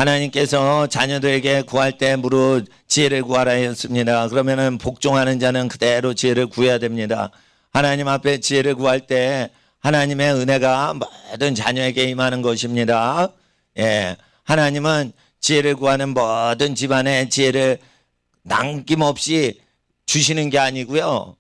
하나님께서 자녀들에게 구할 때 무릇 지혜를 구하라 했습니다. 그러면은 복종하는 자는 그대로 지혜를 구해야 됩니다. 하나님 앞에 지혜를 구할 때 하나님의 은혜가 모든 자녀에게 임하는 것입니다. 예, 하나님은 지혜를 구하는 모든 집안에 지혜를 남김없이 주시는 게 아니고요.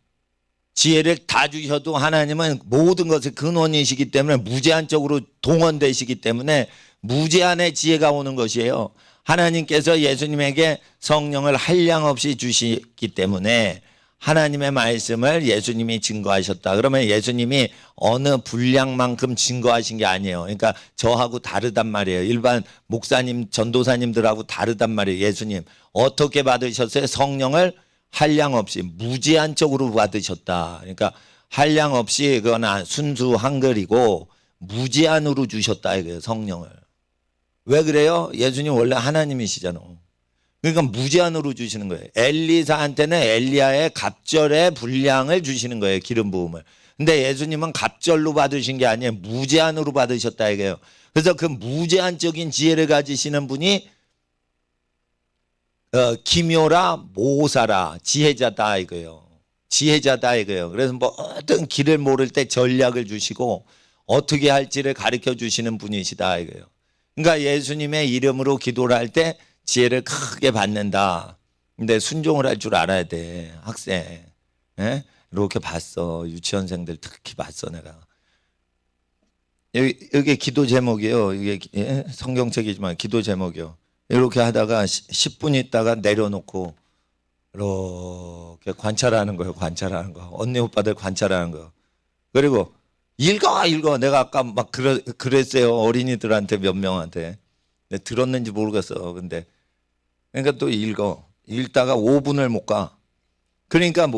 지혜를 다 주셔도 하나님은 모든 것의 근원이시기 때문에 무제한적으로 동원되시기 때문에 무제한의 지혜가 오는 것이에요. 하나님께서 예수님에게 성령을 한량없이 주시기 때문에 하나님의 말씀을 예수님이 증거하셨다. 그러면 예수님이 어느 분량만큼 증거하신 게 아니에요. 그러니까 저하고 다르단 말이에요. 일반 목사님, 전도사님들하고 다르단 말이에요. 예수님 어떻게 받으셨어요? 성령을 한량없이 무제한적으로 받으셨다. 그러니까 한량없이 그건 순수 한글이고 무제한으로 주셨다 이거예요. 성령을. 왜 그래요? 예수님 원래 하나님이시잖아. 그러니까 무제한으로 주시는 거예요. 엘리사한테는 엘리야의 갑절의 분량을 주시는 거예요. 기름 부음을. 근데 예수님은 갑절로 받으신 게 아니에요. 무제한으로 받으셨다 이거예요. 그래서 그 무제한적인 지혜를 가지시는 분이 기묘라 모사라 지혜자다 이거예요. 지혜자다 이거예요. 그래서 모든 길을 모를 때 전략을 주시고 어떻게 할지를 가르쳐 주시는 분이시다 이거예요. 그러니까 예수님의 이름으로 기도를 할 때 지혜를 크게 받는다. 근데 순종을 할 줄 알아야 돼. 학생. 예? 이렇게 봤어. 유치원생들 특히 봤어 내가. 여기 기도 제목이에요. 이게 성경책이지만 기도 제목이요. 이렇게 하다가 10분 있다가 내려놓고 이렇게 관찰하는 거예요. 관찰하는 거. 언니 오빠들 관찰하는 거. 그리고 읽어. 내가 아까 막 그랬어요. 어린이들한테 몇 명한테. 근데 들었는지 모르겠어. 근데 그러니까 또 읽다가 5분을 못 가. 그러니까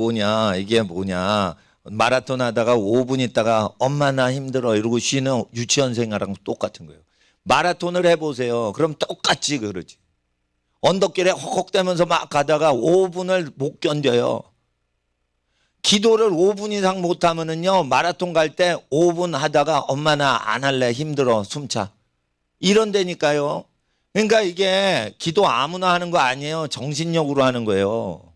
이게 뭐냐. 마라톤 하다가 5분 있다가 엄마 나 힘들어 이러고 쉬는 유치원생이랑 똑같은 거예요. 마라톤을 해보세요. 그럼 똑같이 그러지. 언덕길에 헉헉대면서 막 가다가 5분을 못 견뎌요. 기도를 5분 이상 못하면은요, 마라톤 갈 때 5분 하다가 엄마 나 안 할래 힘들어 숨차 이런다니까요. 그러니까 이게 기도 아무나 하는 거 아니에요. 정신력으로 하는 거예요.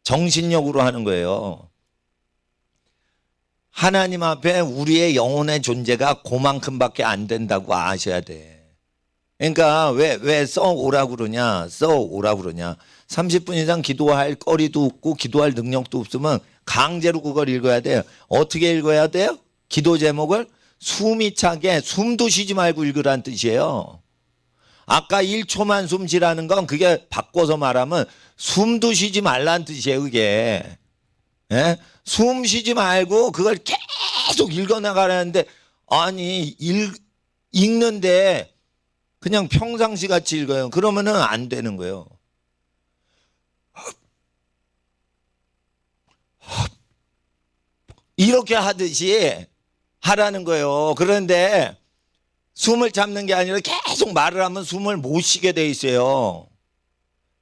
정신력으로 하는 거예요. 하나님 앞에 우리의 영혼의 존재가 그만큼밖에 안 된다고 아셔야 돼. 그러니까 왜 써오라고 그러냐. 30분 이상 기도할 거리도 없고 기도할 능력도 없으면 강제로 그걸 읽어야 돼요. 어떻게 읽어야 돼요? 기도 제목을 숨이 차게 숨도 쉬지 말고 읽으란 뜻이에요. 아까 1초만 숨 쉬라는 건 그게 바꿔서 말하면 숨도 쉬지 말란 뜻이에요. 그게. 예? 숨 쉬지 말고 그걸 계속 읽어나가라는데 아니 읽는데 그냥 평상시 같이 읽어요. 그러면은 안 되는 거예요. 이렇게 하듯이 하라는 거예요. 그런데 숨을 참는 게 아니라 계속 말을 하면 숨을 못 쉬게 돼 있어요.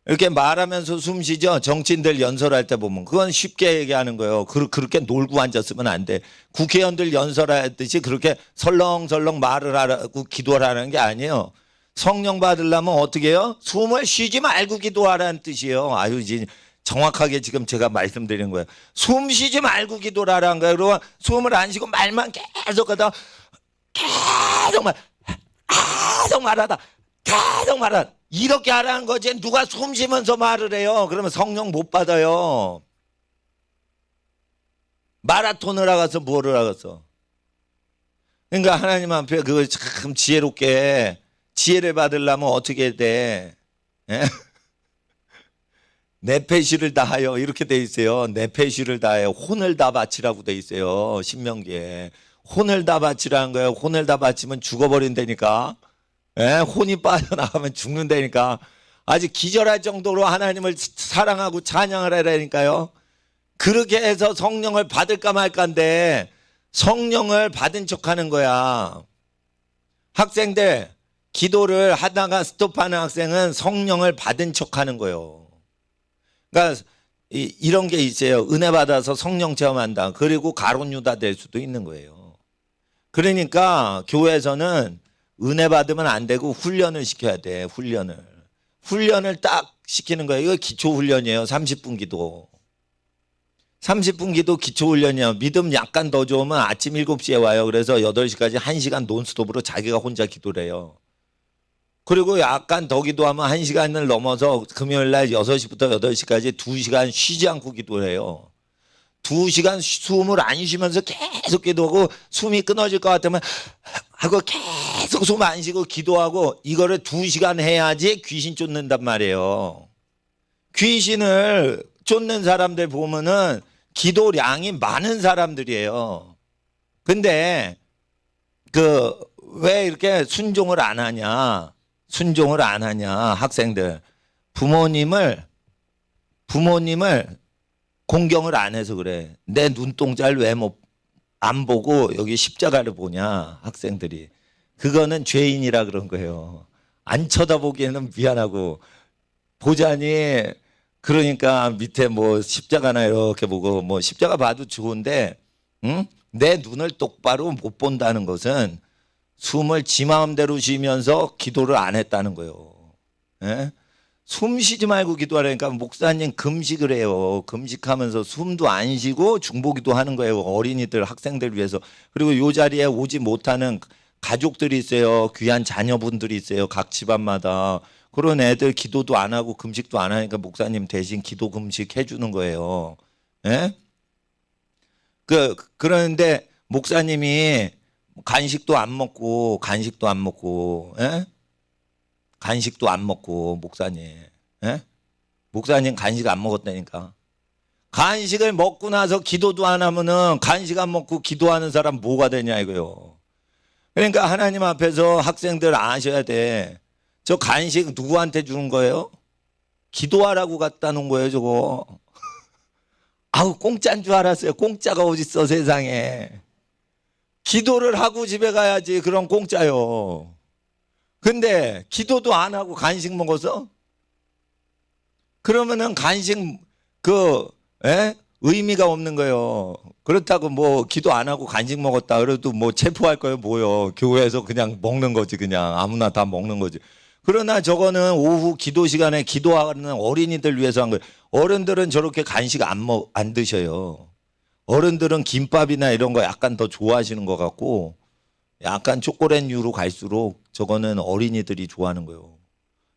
이렇게 말하면서 숨 쉬죠. 정치인들 연설할 때 보면 그건 쉽게 얘기하는 거예요. 그렇게 놀고 앉았으면 안 돼. 국회의원들 연설하듯이 그렇게 설렁설렁 말을 하라고 기도를 하는 게 아니에요. 성령 받으려면 어떻게 해요? 숨을 쉬지 말고 기도하라는 뜻이에요. 아유 이제 정확하게 지금 제가 말씀드리는 거예요. 숨 쉬지 말고 기도를 하라는 거예요. 그리고 숨을 안 쉬고 말만 계속 하다 계속 말하다 계속 말하다 이렇게 하라는 거지. 누가 숨 쉬면서 말을 해요. 그러면 성령 못 받아요. 마라톤을 하겠어 뭐를 하겠어. 그러니까 하나님 앞에 그걸 참 지혜롭게 지혜를 받으려면 어떻게 돼? 예? 내 패시를 다하여 이렇게 돼 있어요. 내 패시를 다하여 혼을 다 바치라고 돼 있어요. 신명기에. 혼을 다 바치라는 거예요. 혼을 다 바치면 죽어버린다니까. 예? 혼이 빠져나가면 죽는다니까. 아직 기절할 정도로 하나님을 사랑하고 찬양을 하라니까요. 그렇게 해서 성령을 받을까 말까인데 성령을 받은 척하는 거야. 학생들 기도를 하다가 스톱하는 학생은 성령을 받은 척하는 거예요. 그러니까 이런 게 있어요. 은혜 받아서 성령 체험한다. 그리고 가룟 유다 될 수도 있는 거예요. 그러니까 교회에서는 은혜 받으면 안 되고 훈련을 시켜야 돼. 훈련을 딱 시키는 거예요. 이거 기초 훈련이에요. 30분 기도. 30분 기도 기초 훈련이에요. 믿음 약간 더 좋으면 아침 7시에 와요. 그래서 8시까지 1시간 논스톱으로 자기가 혼자 기도를 해요. 그리고 약간 더 기도하면 1시간을 넘어서 금요일 날 6시부터 8시까지 2시간 쉬지 않고 기도를 해요. 2시간 숨을 안 쉬면서 계속 기도하고 숨이 끊어질 것 같으면 하고 계속 숨 안 쉬고 기도하고 이거를 2시간 해야지 귀신 쫓는단 말이에요. 귀신을 쫓는 사람들 보면은 기도량이 많은 사람들이에요. 근데 왜 이렇게 순종을 안 하냐? 학생들. 부모님을 공경을 안 해서 그래. 내 눈동자를 왜 안 보고 여기 십자가를 보냐, 학생들이. 그거는 죄인이라 그런 거예요. 안 쳐다보기에는 미안하고 보자니 그러니까 밑에 뭐 십자가나 이렇게 보고 뭐 십자가 봐도 좋은데 내 눈을 똑바로 못 본다는 것은 숨을 지 마음대로 쉬면서 기도를 안 했다는 거예요. 예? 숨 쉬지 말고 기도하라니까 목사님 금식을 해요. 금식하면서 숨도 안 쉬고 중보기도 하는 거예요. 어린이들, 학생들 위해서. 그리고 이 자리에 오지 못하는 가족들이 있어요. 귀한 자녀분들이 있어요. 각 집안마다. 그런 애들 기도도 안 하고 금식도 안 하니까 목사님 대신 기도 금식 해주는 거예요. 예? 그러는데 목사님이 간식도 안 먹고 예? 간식도 안 먹고 목사님. 예? 목사님 간식 안 먹었다니까. 간식을 먹고 나서 기도도 안 하면은 간식 안 먹고 기도하는 사람 뭐가 되냐 이거요. 그러니까 하나님 앞에서 학생들 아셔야 돼. 저 간식 누구한테 주는 거예요? 기도하라고 갖다 놓은 거예요, 저거. 아우, 공짜인 줄 알았어요. 공짜가 어딨어, 세상에. 기도를 하고 집에 가야지, 그런 공짜요. 근데 기도도 안 하고 간식 먹어서? 그러면은 간식 의미가 없는 거예요. 그렇다고 뭐 기도 안 하고 간식 먹었다 그래도 뭐 체포할 거예요, 뭐요. 교회에서 그냥 먹는 거지, 그냥 아무나 다 먹는 거지. 그러나 저거는 오후 기도 시간에 기도하는 어린이들 위해서 한 거예요. 어른들은 저렇게 간식 안 드셔요. 어른들은 김밥이나 이런 거 약간 더 좋아하시는 것 같고 약간 초콜릿류로 갈수록 저거는 어린이들이 좋아하는 거예요.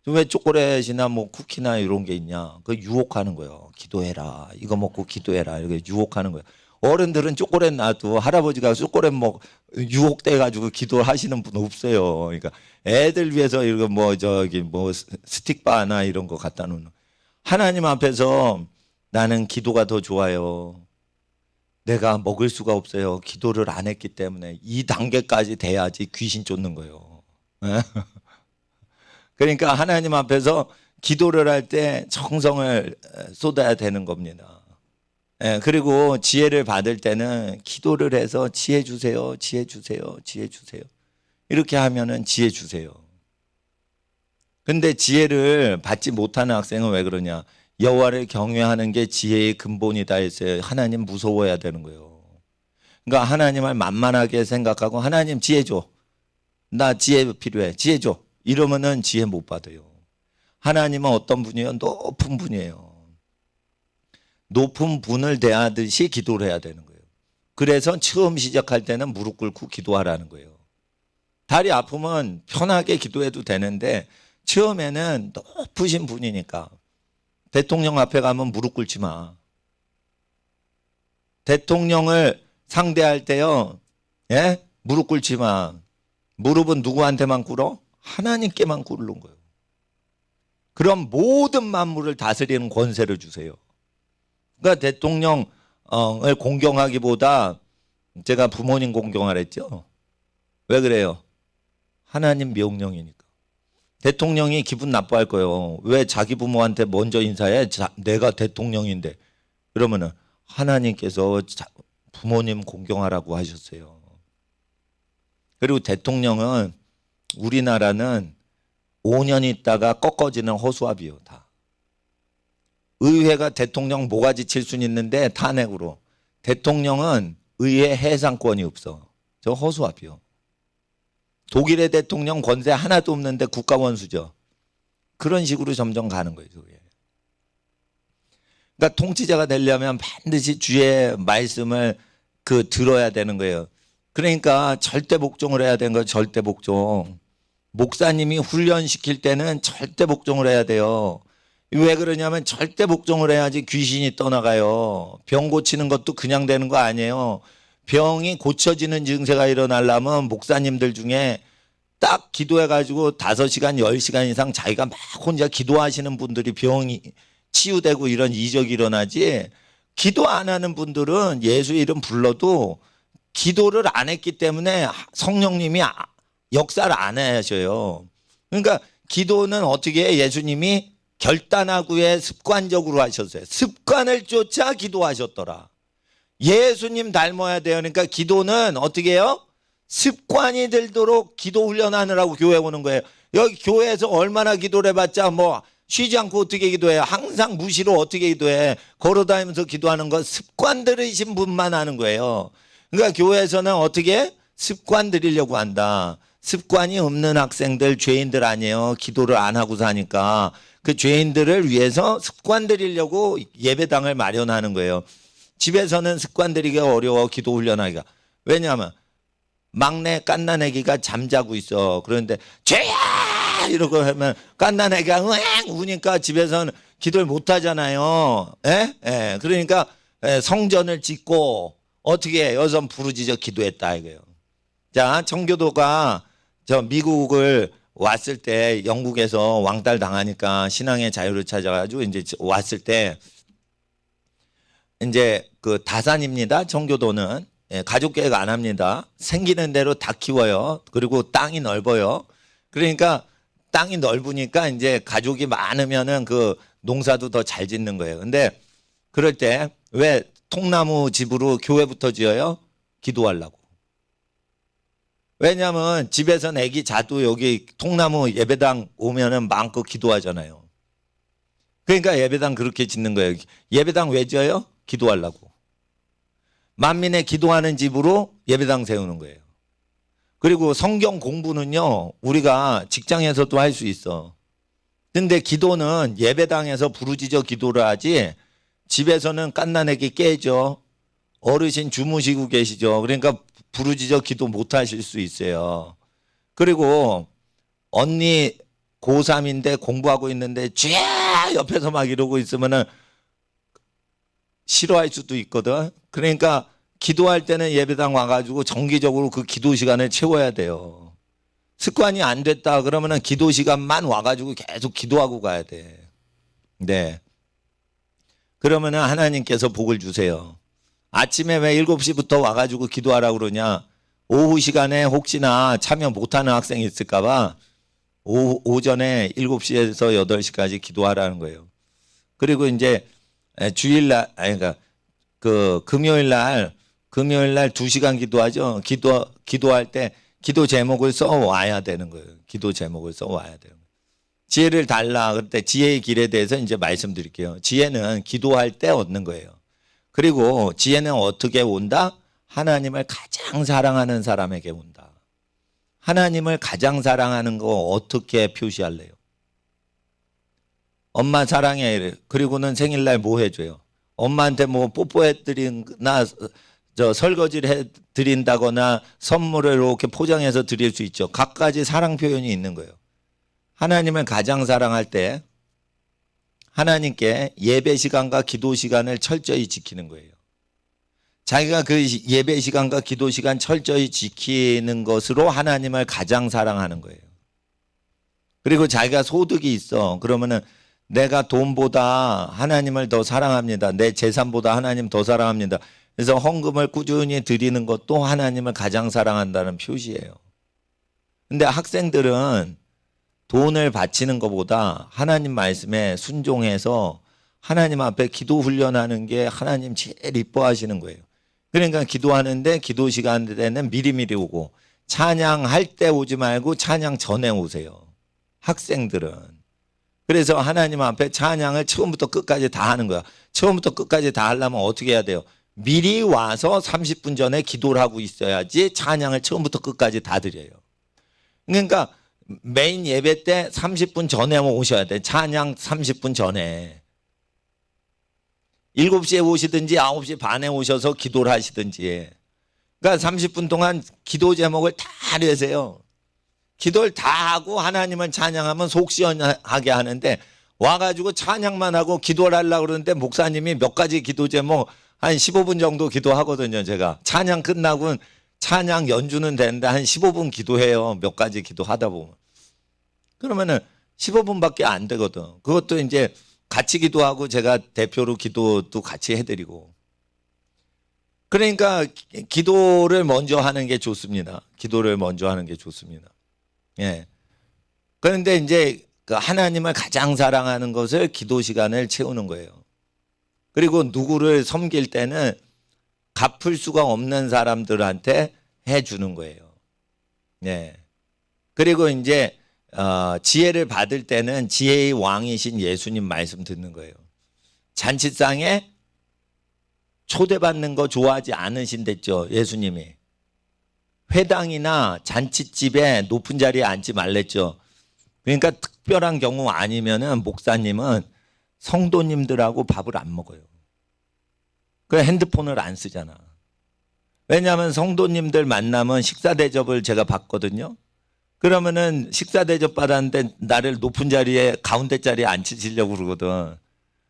왜 초콜릿이나 뭐 쿠키나 이런 게 있냐? 그 유혹하는 거예요. 기도해라. 이거 먹고 기도해라. 이렇게 유혹하는 거예요. 어른들은 초콜릿 놔도 할아버지가 초콜릿 유혹돼 가지고 기도하시는 분 없어요. 그러니까 애들 위해서 이거 뭐 스틱바나 이런 거 갖다 놓는. 하나님 앞에서 나는 기도가 더 좋아요. 내가 먹을 수가 없어요. 기도를 안 했기 때문에. 이 단계까지 돼야지 귀신 쫓는 거예요. 그러니까 하나님 앞에서 기도를 할 때 정성을 쏟아야 되는 겁니다. 그리고 지혜를 받을 때는 기도를 해서 지혜 주세요, 지혜 주세요, 지혜 주세요. 이렇게 하면은 지혜 주세요. 근데 지혜를 받지 못하는 학생은 왜 그러냐? 여호와를 경외하는 게 지혜의 근본이다 했어요. 하나님 무서워야 되는 거예요. 그러니까 하나님을 만만하게 생각하고 하나님 지혜 줘. 나 지혜 필요해. 지혜 줘. 이러면은 지혜 못 받아요. 하나님은 어떤 분이에요? 높은 분이에요. 높은 분을 대하듯이 기도를 해야 되는 거예요. 그래서 처음 시작할 때는 무릎 꿇고 기도하라는 거예요. 다리 아프면 편하게 기도해도 되는데 처음에는 높으신 분이니까 대통령 앞에 가면 무릎 꿇지 마. 대통령을 상대할 때요, 예? 무릎 꿇지 마. 무릎은 누구한테만 꿇어? 하나님께만 꿇는 거예요. 그럼 모든 만물을 다스리는 권세를 주세요. 그러니까 대통령을 공경하기보다 제가 부모님 공경하라 했죠. 왜 그래요? 하나님 명령이니까. 대통령이 기분 나빠할 거예요. 왜 자기 부모한테 먼저 인사해? 내가 대통령인데. 그러면은 하나님께서 부모님 공경하라고 하셨어요. 그리고 대통령은 우리나라는 5년 있다가 꺾어지는 허수아비요, 다. 의회가 대통령 모가지 칠 수는 있는데 탄핵으로. 대통령은 의회 해상권이 없어. 저 허수아비요. 독일의 대통령 권세 하나도 없는데 국가 원수죠. 그런 식으로 점점 가는 거예요. 그게. 그러니까 통치자가 되려면 반드시 주의 말씀을 들어야 되는 거예요. 그러니까 절대 복종을 해야 되는 거예요. 절대 복종. 목사님이 훈련시킬 때는 절대 복종을 해야 돼요. 왜 그러냐면 절대 복종을 해야지 귀신이 떠나가요. 병 고치는 것도 그냥 되는 거 아니에요. 병이 고쳐지는 증세가 일어나려면 목사님들 중에 딱 기도해가지고 5시간, 10시간 이상 자기가 막 혼자 기도하시는 분들이 병이 치유되고 이런 이적이 일어나지, 기도 안 하는 분들은 예수 이름 불러도 기도를 안 했기 때문에 성령님이 역사를 안 하셔요. 그러니까 기도는 어떻게 해? 예수님이 결단하고에 습관적으로 하셨어요. 습관을 쫓아 기도하셨더라. 예수님 닮아야 돼요. 그러니까 기도는 어떻게 해요? 습관이 들도록 기도 훈련하느라고 교회 오는 거예요. 여기 교회에서 얼마나 기도를 해봤자 뭐 쉬지 않고 어떻게 기도해요? 항상 무시로 어떻게 기도해? 걸어다니면서 기도하는 거 습관 들이신 분만 하는 거예요. 그러니까 교회에서는 어떻게 습관 들이려고 한다. 습관이 없는 학생들, 죄인들 아니에요. 기도를 안 하고 사니까. 그 죄인들을 위해서 습관 들이려고 예배당을 마련하는 거예요. 집에서는 습관 들이기가 어려워, 기도 훈련하기가. 왜냐하면 막내 깐난애기가 잠자고 있어. 그런데 죄야! 이러고 하면 깐난애기가 으앙 우니까 집에서는 기도를 못 하잖아요. 예? 그러니까 성전을 짓고 어떻게 여성 부르짖어 기도했다 이거예요. 자, 청교도가 미국을 왔을 때 영국에서 왕따를 당하니까 신앙의 자유를 찾아가지고 이제 왔을 때 이제 다산입니다. 청교도는 가족 계획 안 합니다. 생기는 대로 다 키워요. 그리고 땅이 넓어요. 그러니까 땅이 넓으니까 이제 가족이 많으면은 농사도 더 잘 짓는 거예요. 근데 그럴 때 왜 통나무 집으로 교회부터 지어요? 기도하려고. 왜냐하면 집에서 애기 자도 여기 통나무 예배당 오면은 마음껏 기도하잖아요. 그러니까 예배당 그렇게 짓는 거예요. 예배당 왜 지어요? 기도하려고. 만민의 기도하는 집으로 예배당 세우는 거예요. 그리고 성경 공부는요, 우리가 직장에서도 할 수 있어. 근데 기도는 예배당에서 부르짖어 기도를 하지, 집에서는 갓난애기 깨죠. 어르신 주무시고 계시죠. 그러니까 부르짖어 기도 못 하실 수 있어요. 그리고 언니 고3인데 공부하고 있는데 쥐야 옆에서 막 이러고 있으면은 싫어할 수도 있거든. 그러니까 기도할 때는 예배당 와가지고 정기적으로 그 기도 시간을 채워야 돼요. 습관이 안 됐다 그러면은 기도 시간만 와가지고 계속 기도하고 가야 돼. 네. 그러면은 하나님께서 복을 주세요. 아침에 왜 7시부터 와가지고 기도하라고 그러냐? 오후 시간에 혹시나 참여 못하는 학생이 있을까봐 오전에 7시에서 8시까지 기도하라는 거예요. 그리고 이제 주일날, 그러니까 금요일날 2시간 기도하죠. 기도할 때 기도 제목을 써 와야 되는 거예요. 기도 제목을 써 와야 되는 거예요. 지혜를 달라. 그럴 때 지혜의 길에 대해서 이제 말씀드릴게요. 지혜는 기도할 때 얻는 거예요. 그리고 지혜는 어떻게 온다? 하나님을 가장 사랑하는 사람에게 온다. 하나님을 가장 사랑하는 거 어떻게 표시할래요? 엄마 사랑해. 그리고는 생일날 뭐 해줘요? 엄마한테 뭐 뽀뽀해드리나 설거지를 해드린다거나 선물을 이렇게 포장해서 드릴 수 있죠. 각가지 사랑 표현이 있는 거예요. 하나님을 가장 사랑할 때 하나님께 예배 시간과 기도 시간을 철저히 지키는 거예요. 자기가 그 예배 시간과 기도 시간 철저히 지키는 것으로 하나님을 가장 사랑하는 거예요. 그리고 자기가 소득이 있어. 그러면은 내가 돈보다 하나님을 더 사랑합니다. 내 재산보다 하나님 더 사랑합니다. 그래서 헌금을 꾸준히 드리는 것도 하나님을 가장 사랑한다는 표시예요. 근데 학생들은 돈을 바치는 것보다 하나님 말씀에 순종해서 하나님 앞에 기도 훈련하는 게 하나님 제일 이뻐하시는 거예요. 그러니까 기도하는데 기도 시간에는 미리미리 오고 찬양할 때 오지 말고 찬양 전에 오세요. 학생들은. 그래서 하나님 앞에 찬양을 처음부터 끝까지 다 하는 거야. 처음부터 끝까지 다 하려면 어떻게 해야 돼요? 미리 와서 30분 전에 기도를 하고 있어야지 찬양을 처음부터 끝까지 다 드려요. 그러니까 메인 예배 때 30분 전에 오셔야 돼. 찬양 30분 전에. 7시에 오시든지 9시 반에 오셔서 기도를 하시든지. 그러니까 30분 동안 기도 제목을 다 내세요. 기도를 다 하고 하나님을 찬양하면 속 시원하게 하는데 와가지고 찬양만 하고 기도를 하려고 그러는데 목사님이 몇 가지 기도 제목 한 15분 정도 기도하거든요. 제가 찬양 끝나고 찬양 연주는 되는데 한 15분 기도해요. 몇 가지 기도하다 보면. 그러면은 15분밖에 안 되거든. 그것도 이제 같이 기도하고 제가 대표로 기도도 같이 해드리고. 그러니까 기도를 먼저 하는 게 좋습니다. 기도를 먼저 하는 게 좋습니다. 예. 그런데 이제 그 하나님을 가장 사랑하는 것을 기도 시간을 채우는 거예요. 그리고 누구를 섬길 때는 갚을 수가 없는 사람들한테 해주는 거예요. 예. 그리고 이제 지혜를 받을 때는 지혜의 왕이신 예수님 말씀 듣는 거예요. 잔치상에 초대받는 거 좋아하지 않으신댔죠. 예수님이. 회당이나 잔치집에 높은 자리에 앉지 말랬죠. 그러니까 특별한 경우 아니면은 목사님은 성도님들하고 밥을 안 먹어요. 그 핸드폰을 안 쓰잖아. 왜냐하면 성도님들 만나면 식사 대접을 제가 받거든요. 그러면은 식사 대접 받았는데 나를 높은 자리에 가운데 자리에 앉히시려고 그러거든.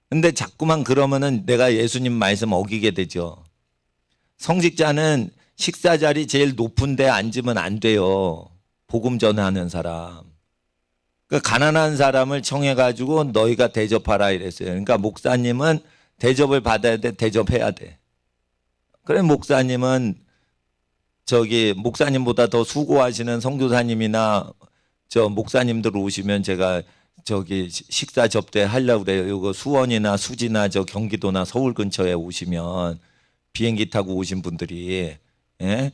근데 자꾸만 그러면은 내가 예수님 말씀 어기게 되죠. 성직자는 식사 자리 제일 높은 데 앉으면 안 돼요. 복음 전하는 사람. 그러니까 가난한 사람을 청해가지고 너희가 대접하라 이랬어요. 그러니까 목사님은 대접을 받아야 돼, 대접해야 돼. 그래 목사님은 목사님보다 더 수고하시는 선교사님이나 목사님들 오시면 제가 식사 접대 하려고 그래요. 이거 수원이나 수지나 경기도나 서울 근처에 오시면 비행기 타고 오신 분들이 예?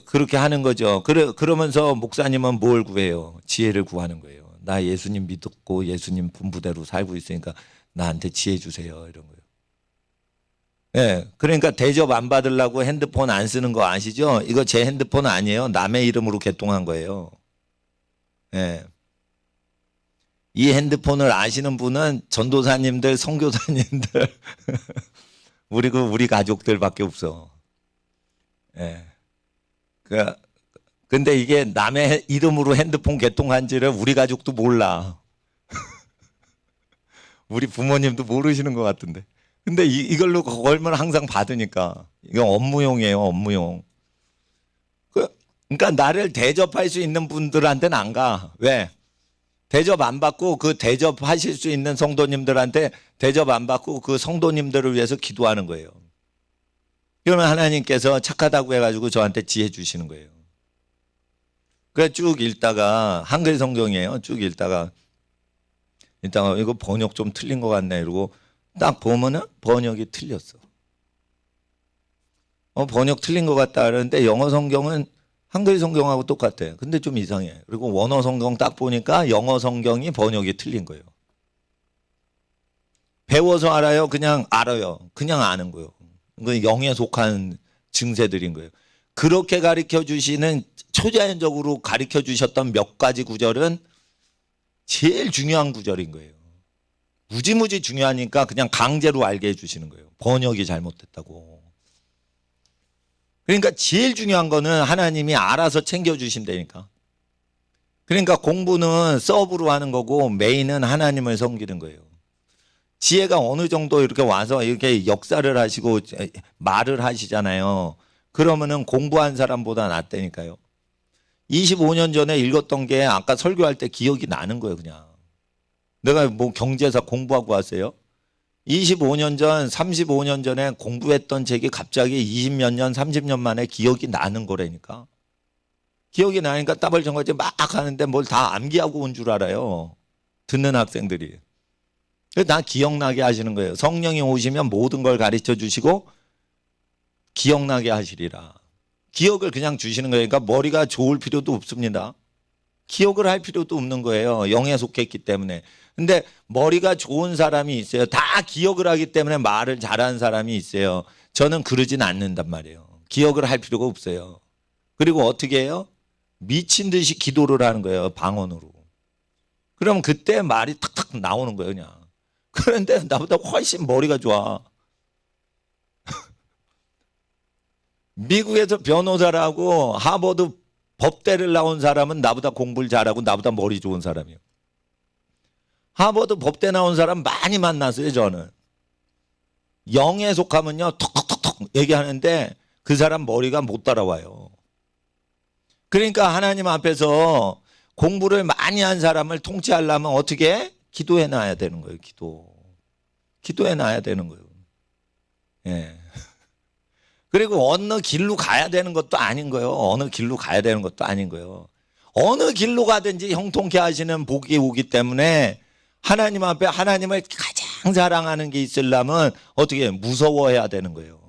그렇게 하는 거죠. 그러면서 목사님은 뭘 구해요? 지혜를 구하는 거예요. 나 예수님 믿고 예수님 분부대로 살고 있으니까 나한테 지혜 주세요. 이런 거예요. 예, 그러니까 대접 안 받으려고 핸드폰 안 쓰는 거 아시죠? 이거 제 핸드폰 아니에요. 남의 이름으로 개통한 거예요. 예. 이 핸드폰을 아시는 분은 전도사님들, 선교사님들, 우리 가족들밖에 없어. 예. 근데 이게 남의 이름으로 핸드폰 개통한지를 우리 가족도 몰라. 우리 부모님도 모르시는 것 같은데. 근데 이걸로 걸면 항상 받으니까. 이건 업무용이에요, 업무용. 그러니까 나를 대접할 수 있는 분들한테는 안 가. 왜? 대접 안 받고 그 대접하실 수 있는 성도님들한테 대접 안 받고 그 성도님들을 위해서 기도하는 거예요. 그러면 하나님께서 착하다고 해가지고 저한테 지혜 주시는 거예요. 그래 쭉 읽다가 한글 성경이에요. 쭉 읽다가 이거 번역 좀 틀린 것 같네 이러고 딱 보면은 번역이 틀렸어. 번역 틀린 것 같다 그러는데 영어 성경은 한글 성경하고 똑같아. 근데 좀 이상해. 그리고 원어 성경 딱 보니까 영어 성경이 번역이 틀린 거예요. 배워서 알아요? 그냥 알아요. 그냥 아는 거예요. 그 영에 속한 증세들인 거예요. 그렇게 가르쳐 주시는 초자연적으로 가르쳐 주셨던 몇 가지 구절은 제일 중요한 구절인 거예요. 무지무지 중요하니까 그냥 강제로 알게 해주시는 거예요. 번역이 잘못됐다고. 그러니까 제일 중요한 거는 하나님이 알아서 챙겨주신다니까. 그러니까 공부는 서브로 하는 거고 메인은 하나님을 섬기는 거예요. 지혜가 어느 정도 이렇게 와서 이렇게 역사를 하시고 말을 하시잖아요. 그러면은 공부한 사람보다 낫다니까요. 25년 전에 읽었던 게 아까 설교할 때 기억이 나는 거예요, 그냥. 내가 뭐 경제사 공부하고 왔어요? 25년 전, 35년 전에 공부했던 책이 갑자기 20몇 년, 30년 만에 기억이 나는 거라니까. 기억이 나니까 따발정거지 막 하는데 뭘 다 암기하고 온 줄 알아요. 듣는 학생들이. 다 기억나게 하시는 거예요. 성령이 오시면 모든 걸 가르쳐 주시고 기억나게 하시리라. 기억을 그냥 주시는 거예요. 그러니까 머리가 좋을 필요도 없습니다. 기억을 할 필요도 없는 거예요. 영에 속했기 때문에. 근데 머리가 좋은 사람이 있어요. 다 기억을 하기 때문에 말을 잘하는 사람이 있어요. 저는 그러진 않는단 말이에요. 기억을 할 필요가 없어요. 그리고 어떻게 해요? 미친 듯이 기도를 하는 거예요. 방언으로. 그럼 그때 말이 탁탁 나오는 거예요. 그냥. 그런데 나보다 훨씬 머리가 좋아. 미국에서 변호사라고 하버드 법대를 나온 사람은 나보다 공부를 잘하고 나보다 머리 좋은 사람이에요. 하버드 법대 나온 사람 많이 만났어요. 저는. 영에 속하면요 톡톡톡톡 얘기하는데 그 사람 머리가 못 따라와요. 그러니까 하나님 앞에서 공부를 많이 한 사람을 통치하려면 어떻게? 기도해 놔야 되는 거예요. 기도해 놔야 되는 거예요. 예. 그리고 어느 길로 가야 되는 것도 아닌 거예요. 어느 길로 가야 되는 것도 아닌 거예요. 어느 길로 가든지 형통케 하시는 복이 오기 때문에 하나님 앞에 하나님을 가장 사랑하는 게 있으려면 어떻게 무서워해야 되는 거예요.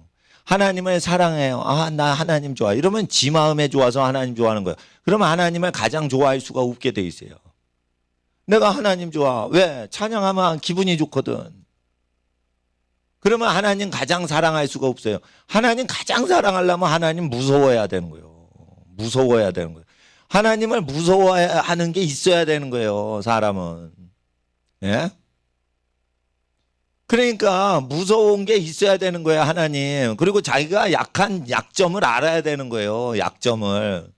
하나님을 사랑해요. 아, 나 하나님 좋아. 이러면 지 마음에 좋아서 하나님 좋아하는 거예요. 그러면 하나님을 가장 좋아할 수가 없게 돼 있어요. 내가 하나님 좋아. 왜? 찬양하면 기분이 좋거든. 그러면 하나님 가장 사랑할 수가 없어요. 하나님 가장 사랑하려면 하나님 무서워해야 되는 거예요. 무서워해야 되는 거예요. 하나님을 무서워하는 게 있어야 되는 거예요. 사람은. 예? 그러니까 무서운 게 있어야 되는 거예요. 하나님. 그리고 자기가 약한 약점을 알아야 되는 거예요. 약점을.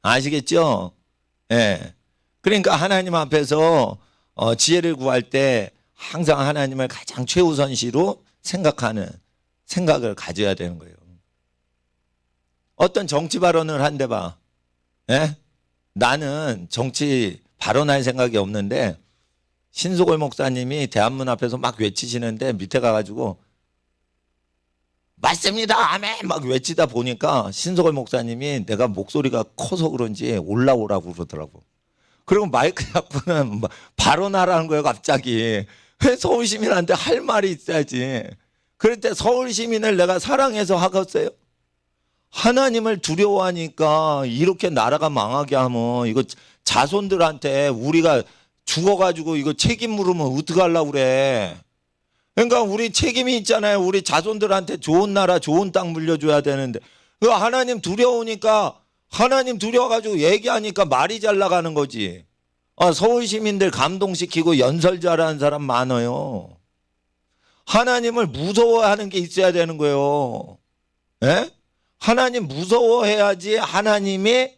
아시겠죠? 예. 그러니까 하나님 앞에서 지혜를 구할 때 항상 하나님을 가장 최우선시로 생각하는 생각을 가져야 되는 거예요. 어떤 정치 발언을 한대 봐. 예? 나는 정치 발언할 생각이 없는데 신소골 목사님이 대한문 앞에서 막 외치시는데 밑에 가가지고 맞습니다 아멘 막 외치다 보니까 신소골 목사님이 내가 목소리가 커서 그런지 올라오라고 그러더라고. 그리고 마이크 잡고는 발언하라는 거예요. 갑자기. 왜 서울 시민한테 할 말이 있어야지. 그럴 때 서울 시민을 내가 사랑해서 하겠어요? 하나님을 두려워하니까 이렇게 나라가 망하게 하면 이거 자손들한테 우리가 죽어가지고 이거 책임 물으면 어떡하려고 그래. 그러니까 우리 책임이 있잖아요. 우리 자손들한테 좋은 나라 좋은 땅 물려줘야 되는데 그 하나님 두려우니까 하나님 두려워가지고 얘기하니까 말이 잘 나가는 거지. 서울 시민들 감동시키고 연설 잘하는 사람 많아요. 하나님을 무서워하는 게 있어야 되는 거예요. 예? 하나님 무서워해야지 하나님이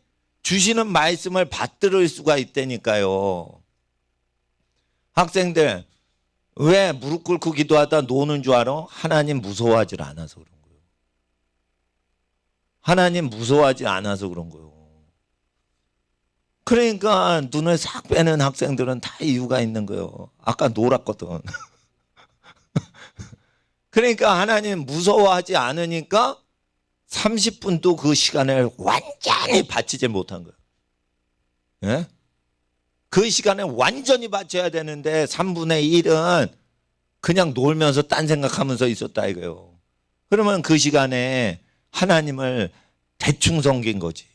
주시는 말씀을 받들을 수가 있다니까요. 학생들 왜 무릎 꿇고 기도하다 노는 줄 알아? 하나님 무서워하지 않아서 그런 거예요. 하나님 무서워하지 않아서 그런 거예요. 그러니까 눈을 싹 빼는 학생들은 다 이유가 있는 거예요. 아까 놀았거든. 그러니까 하나님 무서워하지 않으니까 30분도 그 시간을 완전히 바치지 못한 거예요. 예? 그 시간에 완전히 바쳐야 되는데 3분의 1은 그냥 놀면서 딴 생각하면서 있었다 이거예요. 그러면 그 시간에 하나님을 대충 섬긴 거지.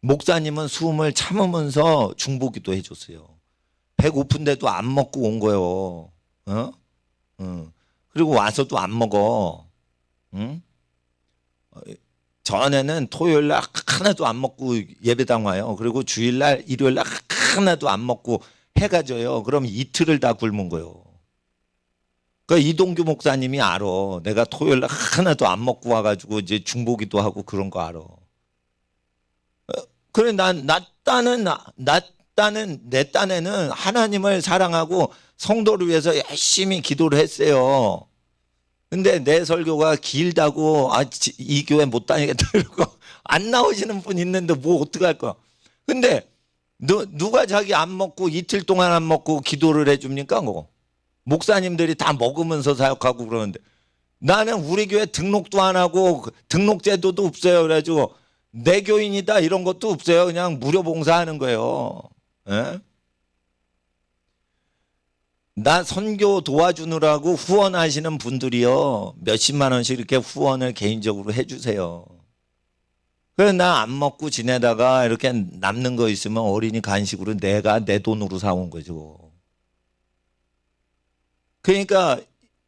목사님은 숨을 참으면서 중보기도 해줬어요. 배고픈데도 안 먹고 온 거예요. 그리고 와서도 안 먹어. 응? 전에는 토요일날 하나도 안 먹고 예배당 와요. 그리고 주일날 일요일날 하나도 안 먹고 해가 져요. 그럼 이틀을 다 굶은 거예요. 그러니까 이동규 목사님이 알아. 내가 토요일날 하나도 안 먹고 와가지고 이제 중보기도 하고 그런 거 알아. 그래 내 딴에는 하나님을 사랑하고 성도를 위해서 열심히 기도를 했어요. 근데 내 설교가 길다고 이 교회 못 다니겠다 이러고 안 나오시는 분 있는데 뭐 어떡할 거야. 근데 누가 자기 안 먹고 이틀 동안 안 먹고 기도를 해줍니까? 목사님들이 다 먹으면서 사역하고 그러는데 나는 우리 교회 등록도 안 하고 등록제도도 없어요. 그래가지고 내 교인이다 이런 것도 없어요. 그냥 무료 봉사하는 거예요. 예? 나 선교 도와주느라고 후원하시는 분들이요 몇십만 원씩 이렇게 후원을 개인적으로 해주세요. 그래서 나 안 먹고 지내다가 이렇게 남는 거 있으면 어린이 간식으로 내가 내 돈으로 사온 거죠. 그러니까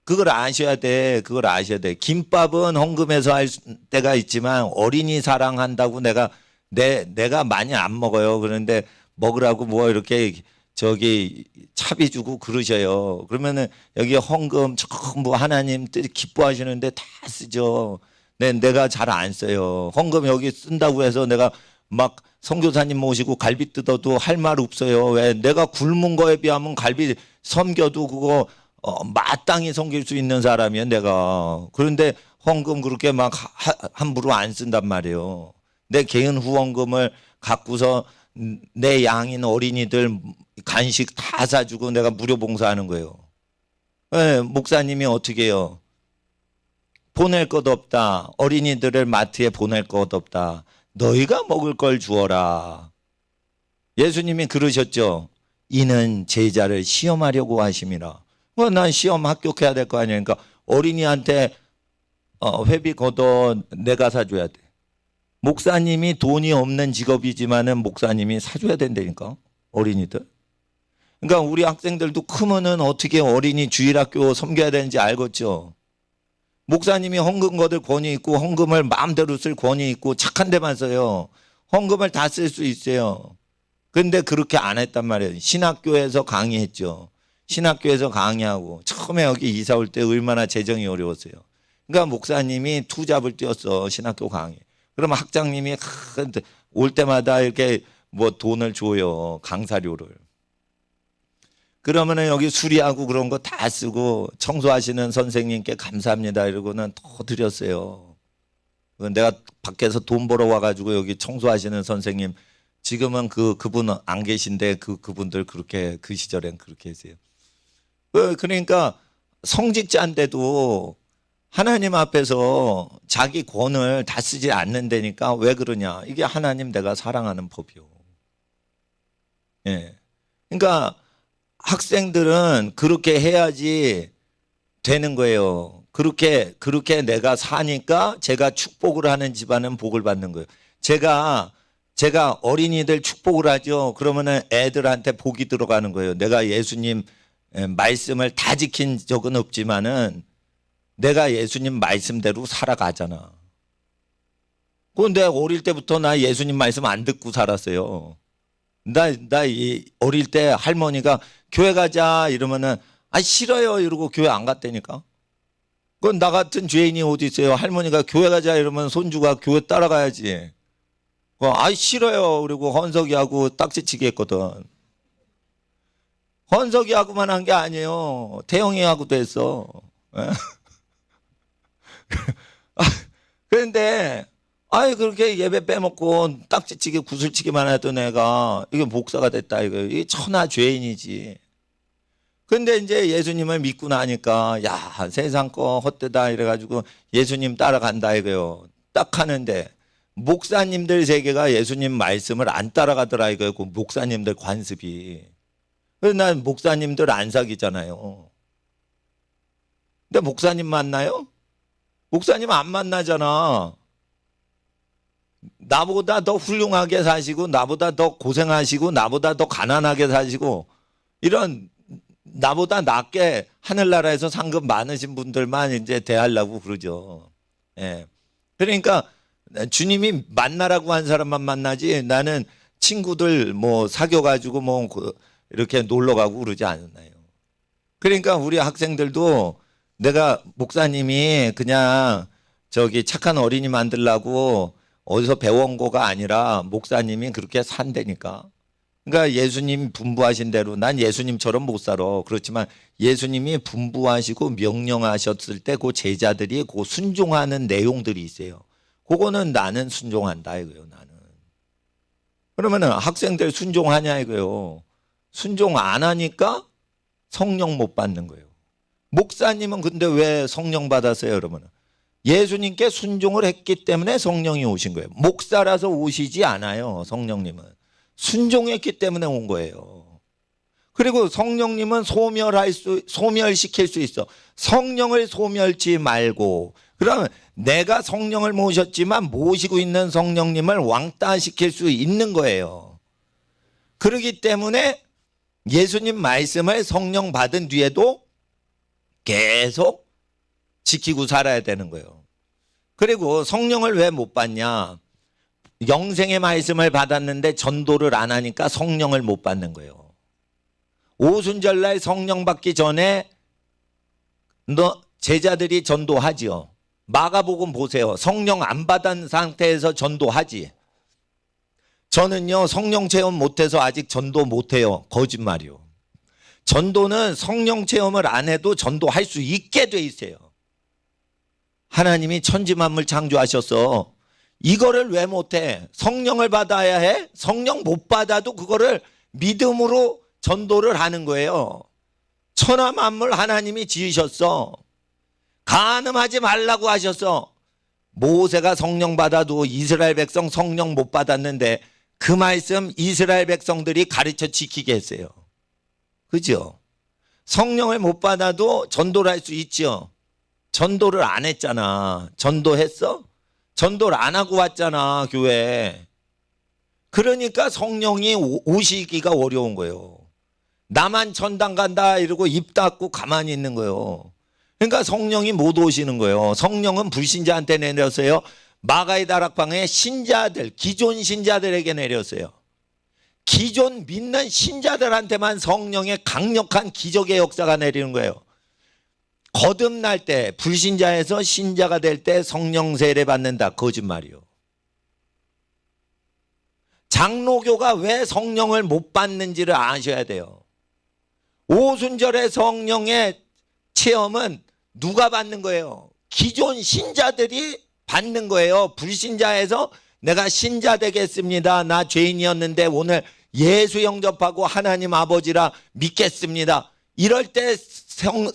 그걸 아셔야 돼. 그걸 아셔야 돼. 김밥은 헌금해서 할 때가 있지만 어린이 사랑한다고 내가 내가 많이 안 먹어요. 그런데 먹으라고 뭐 이렇게 저기 차비 주고 그러셔요. 그러면은 여기 헌금 전부 하나님 뜻 기뻐하시는데 다 쓰죠. 내가 잘 안 써요. 헌금 여기 쓴다고 해서 내가 막 선교사님 모시고 갈비 뜯어도 할 말 없어요. 왜? 내가 굶은 거에 비하면 갈비 섬겨도 그거 마땅히 섬길 수 있는 사람이야 내가. 그런데 헌금 그렇게 막 함부로 안 쓴단 말이에요. 내 개인 후원금을 갖고서 내 양인 어린이들 간식 다 사주고 내가 무료 봉사하는 거예요. 네, 목사님이 어떻게 해요? 보낼 것 없다. 어린이들을 마트에 보낼 것 없다. 너희가 먹을 걸 주어라. 예수님이 그러셨죠. 이는 제자를 시험하려고 하심이라. 난 시험 합격해야 될 거 아니야. 그러니까 어린이한테 회비 걷어 내가 사줘야 돼. 목사님이 돈이 없는 직업이지만은 목사님이 사줘야 된다니까 어린이들. 그러니까 우리 학생들도 크면은 어떻게 어린이 주일학교 섬겨야 되는지 알겠죠. 목사님이 헌금 거둘 권위 있고 헌금을 마음대로 쓸 권위 있고 착한 데만 써요. 헌금을 다 쓸 수 있어요. 그런데 그렇게 안 했단 말이에요. 신학교에서 강의했죠. 신학교에서 강의하고 처음에 여기 이사 올 때 얼마나 재정이 어려웠어요. 그러니까 목사님이 투잡을 뛰었어. 신학교 강의. 그러면 학장님이 올 때마다 이렇게 뭐 돈을 줘요. 강사료를. 그러면은 여기 수리하고 그런 거 다 쓰고 청소하시는 선생님께 감사합니다 이러고는 더 드렸어요. 내가 밖에서 돈 벌어 와가지고 여기 청소하시는 선생님 지금은 그분 안 계신데 그분들 그렇게 그 시절엔 그렇게 했어요. 그러니까 성직자인데도 하나님 앞에서 자기 권을 다 쓰지 않는다니까 왜 그러냐? 이게 하나님 내가 사랑하는 법이요. 예. 그러니까 학생들은 그렇게 해야지 되는 거예요. 그렇게 내가 사니까 제가 축복을 하는 집안은 복을 받는 거예요. 제가 어린이들 축복을 하죠. 그러면은 애들한테 복이 들어가는 거예요. 내가 예수님 말씀을 다 지킨 적은 없지만은 내가 예수님 말씀대로 살아가잖아. 그런데 어릴 때부터 나 예수님 말씀 안 듣고 살았어요. 나 어릴 때 할머니가 교회 가자 이러면은 싫어요 이러고 교회 안 갔다니까. 그건 나 같은 죄인이 어디 있어요. 할머니가 교회 가자 이러면 손주가 교회 따라가야지. 싫어요 그리고 헌석이하고 딱지치기 했거든. 헌석이하고만 한 게 아니에요. 태영이하고도 했어. 그런데 그렇게 예배 빼먹고 딱지치기 구슬치기만 하던 애가 이게 목사가 됐다 이게 천하 죄인이지. 근데 이제 예수님을 믿고 나니까 야 세상 거 헛되다 이래가지고 예수님 따라간다 이거요. 딱 하는데 목사님들 세계가 예수님 말씀을 안 따라가더라 이거요. 그 목사님들 관습이. 그래서 난 목사님들 안 사귀잖아요. 근데 목사님 만나요? 목사님 안 만나잖아. 나보다 더 훌륭하게 사시고 나보다 더 고생하시고 나보다 더 가난하게 사시고 이런 나보다 낫게 하늘나라에서 상급 많으신 분들만 이제 대하려고 그러죠. 예. 그러니까 주님이 만나라고 한 사람만 만나지 나는 친구들 뭐 사귀어가지고 뭐 이렇게 놀러 가고 그러지 않나요. 그러니까 우리 학생들도 내가 목사님이 그냥 저기 착한 어린이 만들라고 어디서 배운 거가 아니라 목사님이 그렇게 산다니까. 그러니까 예수님 분부하신 대로 난 예수님처럼 못 살아. 그렇지만 예수님이 분부하시고 명령하셨을 때 그 제자들이 그 순종하는 내용들이 있어요. 그거는 나는 순종한다 이거예요. 나는. 그러면은 학생들 순종하냐 이거예요. 순종 안 하니까 성령 못 받는 거예요. 목사님은 근데 왜 성령 받았어요? 그러면은 예수님께 순종을 했기 때문에 성령이 오신 거예요. 목사라서 오시지 않아요. 성령님은 순종했기 때문에 온 거예요. 그리고 성령님은 소멸시킬 수 있어. 성령을 소멸치 말고. 그러면 내가 성령을 모셨지만 모시고 있는 성령님을 왕따시킬 수 있는 거예요. 그렇기 때문에 예수님 말씀을 성령 받은 뒤에도 계속 지키고 살아야 되는 거예요. 그리고 성령을 왜 못 받냐? 영생의 말씀을 받았는데 전도를 안 하니까 성령을 못 받는 거예요. 오순절날 성령 받기 전에 제자들이 전도하지요. 마가복음 보세요. 성령 안 받은 상태에서 전도하지. 저는요 성령 체험 못해서 아직 전도 못해요. 거짓말이요. 전도는 성령 체험을 안 해도 전도할 수 있게 돼 있어요. 하나님이 천지 만물 창조하셔서 이거를 왜 못해? 성령을 받아야 해? 성령 못 받아도 그거를 믿음으로 전도를 하는 거예요. 천하 만물 하나님이 지으셨어. 간음하지 말라고 하셨어. 모세가 성령 받아도 이스라엘 백성 성령 못 받았는데 그 말씀 이스라엘 백성들이 가르쳐 지키게 했어요. 그죠? 성령을 못 받아도 전도를 할 수 있죠. 전도를 안 했잖아. 전도했어? 전도를 안 하고 왔잖아, 교회. 그러니까 성령이 오시기가 어려운 거예요. 나만 천당 간다 이러고 입 닫고 가만히 있는 거예요. 그러니까 성령이 못 오시는 거예요. 성령은 불신자한테 내렸어요. 마가의 다락방에 신자들, 기존 신자들에게 내렸어요. 기존 믿는 신자들한테만 성령의 강력한 기적의 역사가 내리는 거예요. 거듭날 때 불신자에서 신자가 될 때 성령 세례 받는다. 거짓말이요. 장로교가 왜 성령을 못 받는지를 아셔야 돼요. 오순절의 성령의 체험은 누가 받는 거예요? 기존 신자들이 받는 거예요. 불신자에서 내가 신자 되겠습니다. 나 죄인이었는데 오늘 예수 영접하고 하나님 아버지라 믿겠습니다. 이럴 때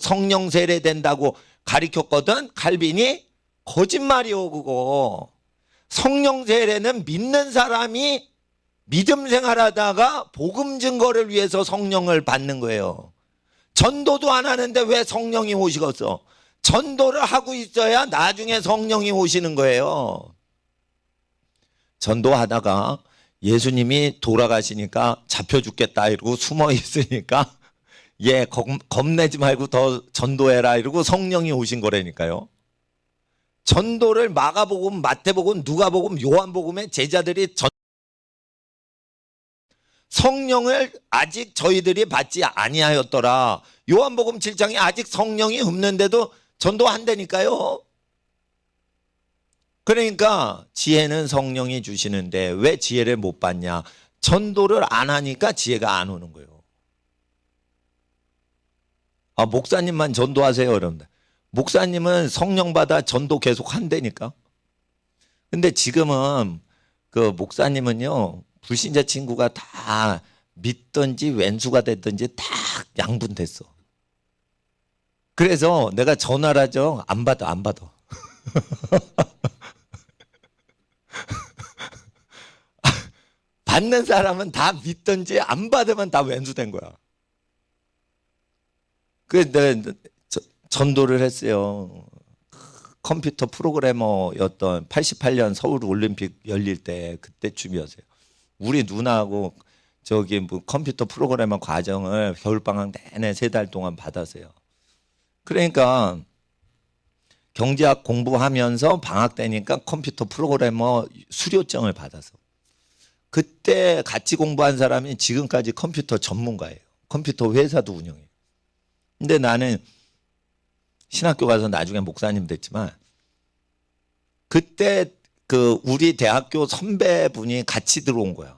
성령 세례 된다고 가르쳤거든. 칼빈이 거짓말이요 그거. 성령 세례는 믿는 사람이 믿음 생활하다가 복음 증거를 위해서 성령을 받는 거예요. 전도도 안 하는데 왜 성령이 오시겠어? 전도를 하고 있어야 나중에 성령이 오시는 거예요. 전도하다가 예수님이 돌아가시니까 잡혀 죽겠다 이러고 숨어 있으니까 겁내지 말고 더 전도해라 이러고 성령이 오신 거라니까요. 전도를 마가복음, 마태복음, 누가복음, 요한복음의 제자들이 성령을 아직 저희들이 받지 아니하였더라. 요한복음 7장에 아직 성령이 없는데도 전도한다니까요. 그러니까 지혜는 성령이 주시는데 왜 지혜를 못 받냐? 전도를 안 하니까 지혜가 안 오는 거예요. 목사님만 전도하세요 여러분들. 목사님은 성령 받아 전도 계속 한다니까. 근데 지금은 그 목사님은요 불신자 친구가 다 믿든지 왼수가 됐든지 다 양분됐어. 그래서 내가 전화를 하죠. 안 받아. 받는 사람은 다 믿든지 안 받으면 다 왼수된 거야. 그래서 내가 전도를 했어요. 컴퓨터 프로그래머였던 88년 서울 올림픽 열릴 때 그때쯤이었어요. 우리 누나하고 저기 뭐 컴퓨터 프로그래머 과정을 겨울방학 내내 3달 동안 받았어요. 그러니까 경제학 공부하면서 방학 때니까 컴퓨터 프로그래머 수료증을 받아서 그때 같이 공부한 사람이 지금까지 컴퓨터 전문가예요. 컴퓨터 회사도 운영해요. 근데 나는 신학교 가서 나중에 목사님 됐지만 그때 그 우리 대학교 선배분이 같이 들어온 거야.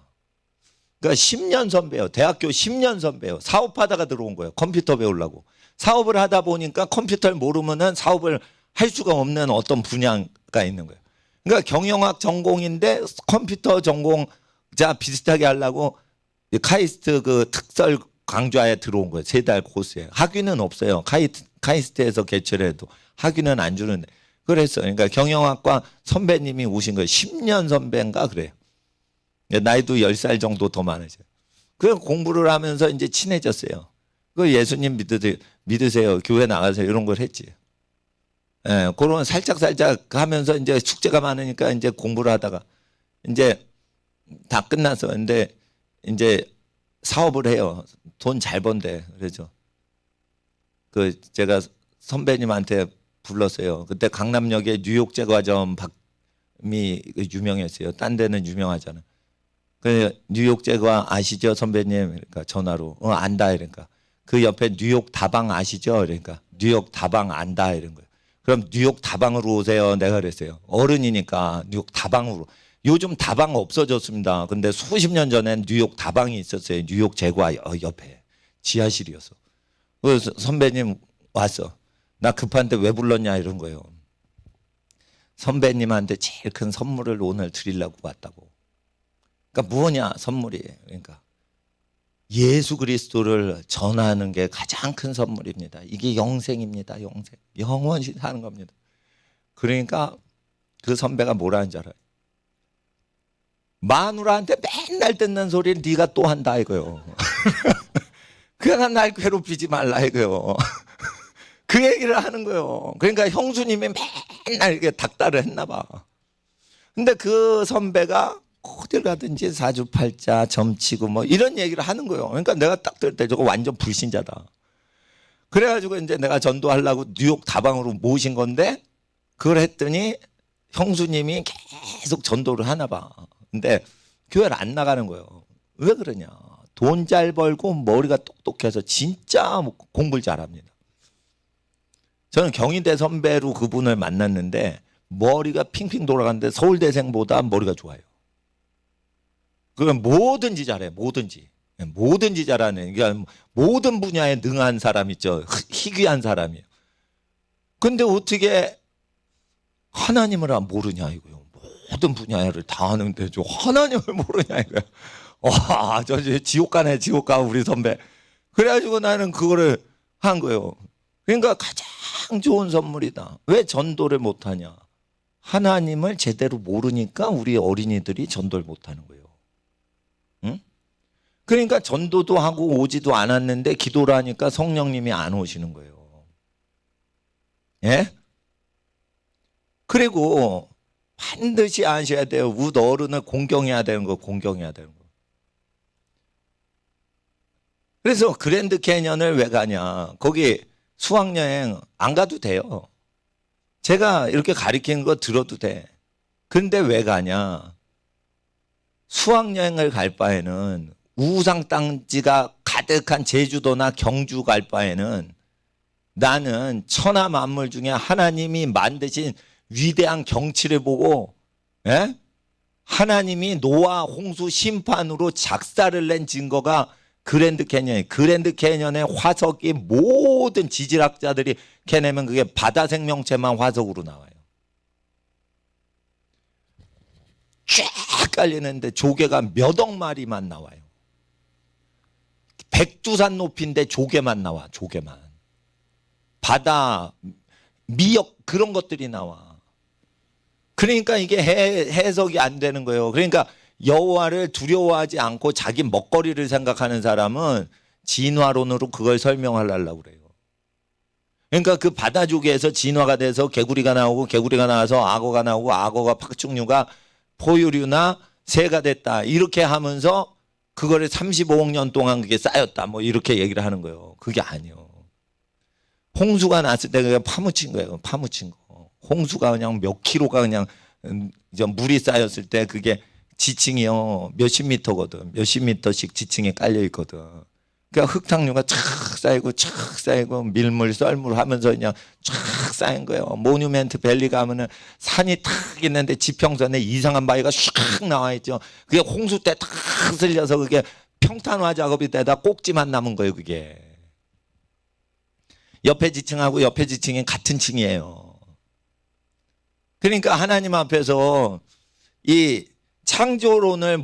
그러니까 10년 선배예요. 대학교 10년 선배예요. 사업하다가 들어온 거예요. 컴퓨터 배우려고. 사업을 하다 보니까 컴퓨터를 모르면은 사업을 할 수가 없는 어떤 분야가 있는 거예요. 그러니까 경영학 전공인데 컴퓨터 전공자 비슷하게 하려고 카이스트 그 특설 강좌에 들어온 거예요. 3달 코스에. 학위는 없어요. 카이스트에서 개최를 해도 학위는 안 주는데. 그랬어요. 그러니까 경영학과 선배님이 오신 거예요. 10년 선배인가 그래요. 나이도 10살 정도 더 많으세요. 그래서 공부를 하면서 이제 친해졌어요. 그 예수님 믿으세요. 교회 나가세요. 이런 걸 했지. 예, 그런 살짝 하면서 이제 숙제가 많으니까 이제 공부를 하다가 이제 다 끝났어. 근데 이제 사업을 해요. 돈 잘 번대. 그래서 그 제가 선배님한테 불렀어요. 그때 강남역에 뉴욕 제과점 유명했어요. 딴 데는 유명하잖아. 그 뉴욕 제과 아시죠, 선배님? 그러니까 전화로 안다 이러니까 그 옆에 뉴욕 다방 아시죠? 그러니까 뉴욕 다방 안다 이런 거예요. 그럼 뉴욕 다방으로 오세요. 내가 그랬어요. 어른이니까 뉴욕 다방으로. 요즘 다방 없어졌습니다. 근데 수십 년 전엔 뉴욕 다방이 있었어요. 뉴욕 제과 옆에 지하실이었어. 그래서 선배님 왔어. 나 급한데 왜 불렀냐 이런 거예요. 선배님한테 제일 큰 선물을 오늘 드리려고 왔다고. 그러니까 뭐냐 선물이. 그러니까 예수 그리스도를 전하는 게 가장 큰 선물입니다. 이게 영생입니다. 영생. 영원히 사는 겁니다. 그러니까 그 선배가 뭐라는 줄 알아요? 마누라한테 맨날 듣는 소리를 네가 또 한다 이거요. 그냥 날 괴롭히지 말라 이거요. 그 얘기를 하는 거예요. 그러니까 형수님이 맨날 이렇게 닥달을 했나 봐. 근데 그 선배가 어딜 가든지 사주팔자 점치고 뭐 이런 얘기를 하는 거예요. 그러니까 내가 딱 들을 때 저거 완전 불신자다. 그래가지고 이제 내가 전도하려고 뉴욕 다방으로 모신 건데 그걸 했더니 형수님이 계속 전도를 하나 봐. 근데 교회를 안 나가는 거예요. 왜 그러냐? 돈 잘 벌고 머리가 똑똑해서 진짜 공부를 잘합니다. 저는 경희대 선배로 그분을 만났는데 머리가 핑핑 돌아가는데 서울대생보다 머리가 좋아요. 그건 뭐든지 잘해. 뭐든지 잘하는. 그러니까 모든 분야에 능한 사람 있죠. 희귀한 사람이에요. 근데 어떻게 하나님을 모르냐 이거요. 모든 분야를 다 하는데 저 하나님을 모르냐 이거요. 와, 저 지옥 가네 지옥 가 우리 선배. 그래가지고 나는 그거를 한 거예요. 그러니까 가장 좋은 선물이다. 왜 전도를 못하냐? 하나님을 제대로 모르니까 우리 어린이들이 전도를 못하는 거예요. 응? 그러니까 전도도 하고 오지도 않았는데 기도를 하니까 성령님이 안 오시는 거예요. 예? 그리고 반드시 아셔야 돼요. 웃 어른을 공경해야 되는 거, 공경해야 되는 거. 그래서 그랜드 캐년을 왜 가냐? 거기 수학여행 안 가도 돼요. 제가 이렇게 가리키는 거 들어도 돼. 근데 왜 가냐? 수학여행을 갈 바에는 우상 땅지가 가득한 제주도나 경주 갈 바에는 나는 천하 만물 중에 하나님이 만드신 위대한 경치를 보고 하나님이 노아 홍수 심판으로 작사를 낸 증거가 그랜드 캐년이. 그랜드 캐년의 화석이 모든 지질학자들이 캐내면 그게 바다 생명체만 화석으로 나와요. 쫙 깔리는데 조개가 몇 억 마리만 나와요. 백두산 높이인데 조개만 나와. 조개만. 바다 미역 그런 것들이 나와. 그러니까 이게 해석이 안 되는 거예요. 그러니까 여호와를 두려워하지 않고 자기 먹거리를 생각하는 사람은 진화론으로 그걸 설명하려고 그래요. 그러니까 그 바다 조개에서 진화가 돼서 개구리가 나오고 개구리가 나와서 악어가 나오고 악어가 파충류가 포유류나 새가 됐다. 이렇게 하면서 그거를 35억 년 동안 그게 쌓였다. 뭐 이렇게 얘기를 하는 거예요. 그게 아니에요. 홍수가 났을 때 그냥 파묻힌 거예요. 파묻힌 거. 홍수가 그냥 몇 킬로가 그냥 물이 쌓였을 때 그게 지층이요. 몇십 미터거든. 몇십 미터씩 지층에 깔려 있거든. 그러니까 흙탕류가 쫙 쌓이고 밀물 썰물 하면서 그냥 쫙 쌓인 거예요. 모뉴멘트 밸리 가면은 산이 탁 있는데 지평선에 이상한 바위가 슉 나와 있죠. 그게 홍수 때 탁 쓸려서 그게 평탄화 작업이 되다 꼭지만 남은 거예요. 그게. 옆에 지층하고 옆에 지층이 같은 층이에요. 그러니까 하나님 앞에서 이 창조론을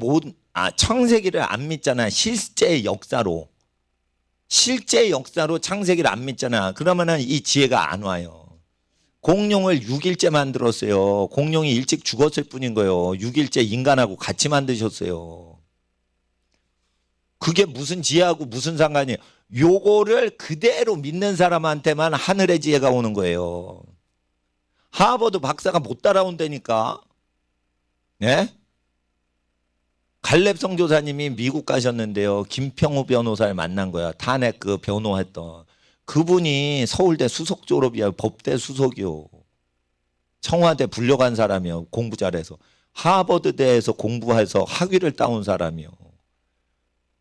창세기를 안 믿잖아. 실제 역사로 창세기를 안 믿잖아. 그러면은 이 지혜가 안 와요. 공룡을 6일째 만들었어요. 공룡이 일찍 죽었을 뿐인 거예요. 6일째 인간하고 같이 만드셨어요. 그게 무슨 지혜하고 무슨 상관이에요? 요거를 그대로 믿는 사람한테만 하늘의 지혜가 오는 거예요. 하버드 박사가 못 따라온다니까. 네? 갈렙 선교사님이 미국 가셨는데요. 김평우 변호사를 만난 거야. 탄핵 그 변호했던. 그분이 서울대 수석 졸업이야. 법대 수석이요. 청와대 불려간 사람이요. 공부 잘해서. 하버드대에서 공부해서 학위를 따온 사람이요.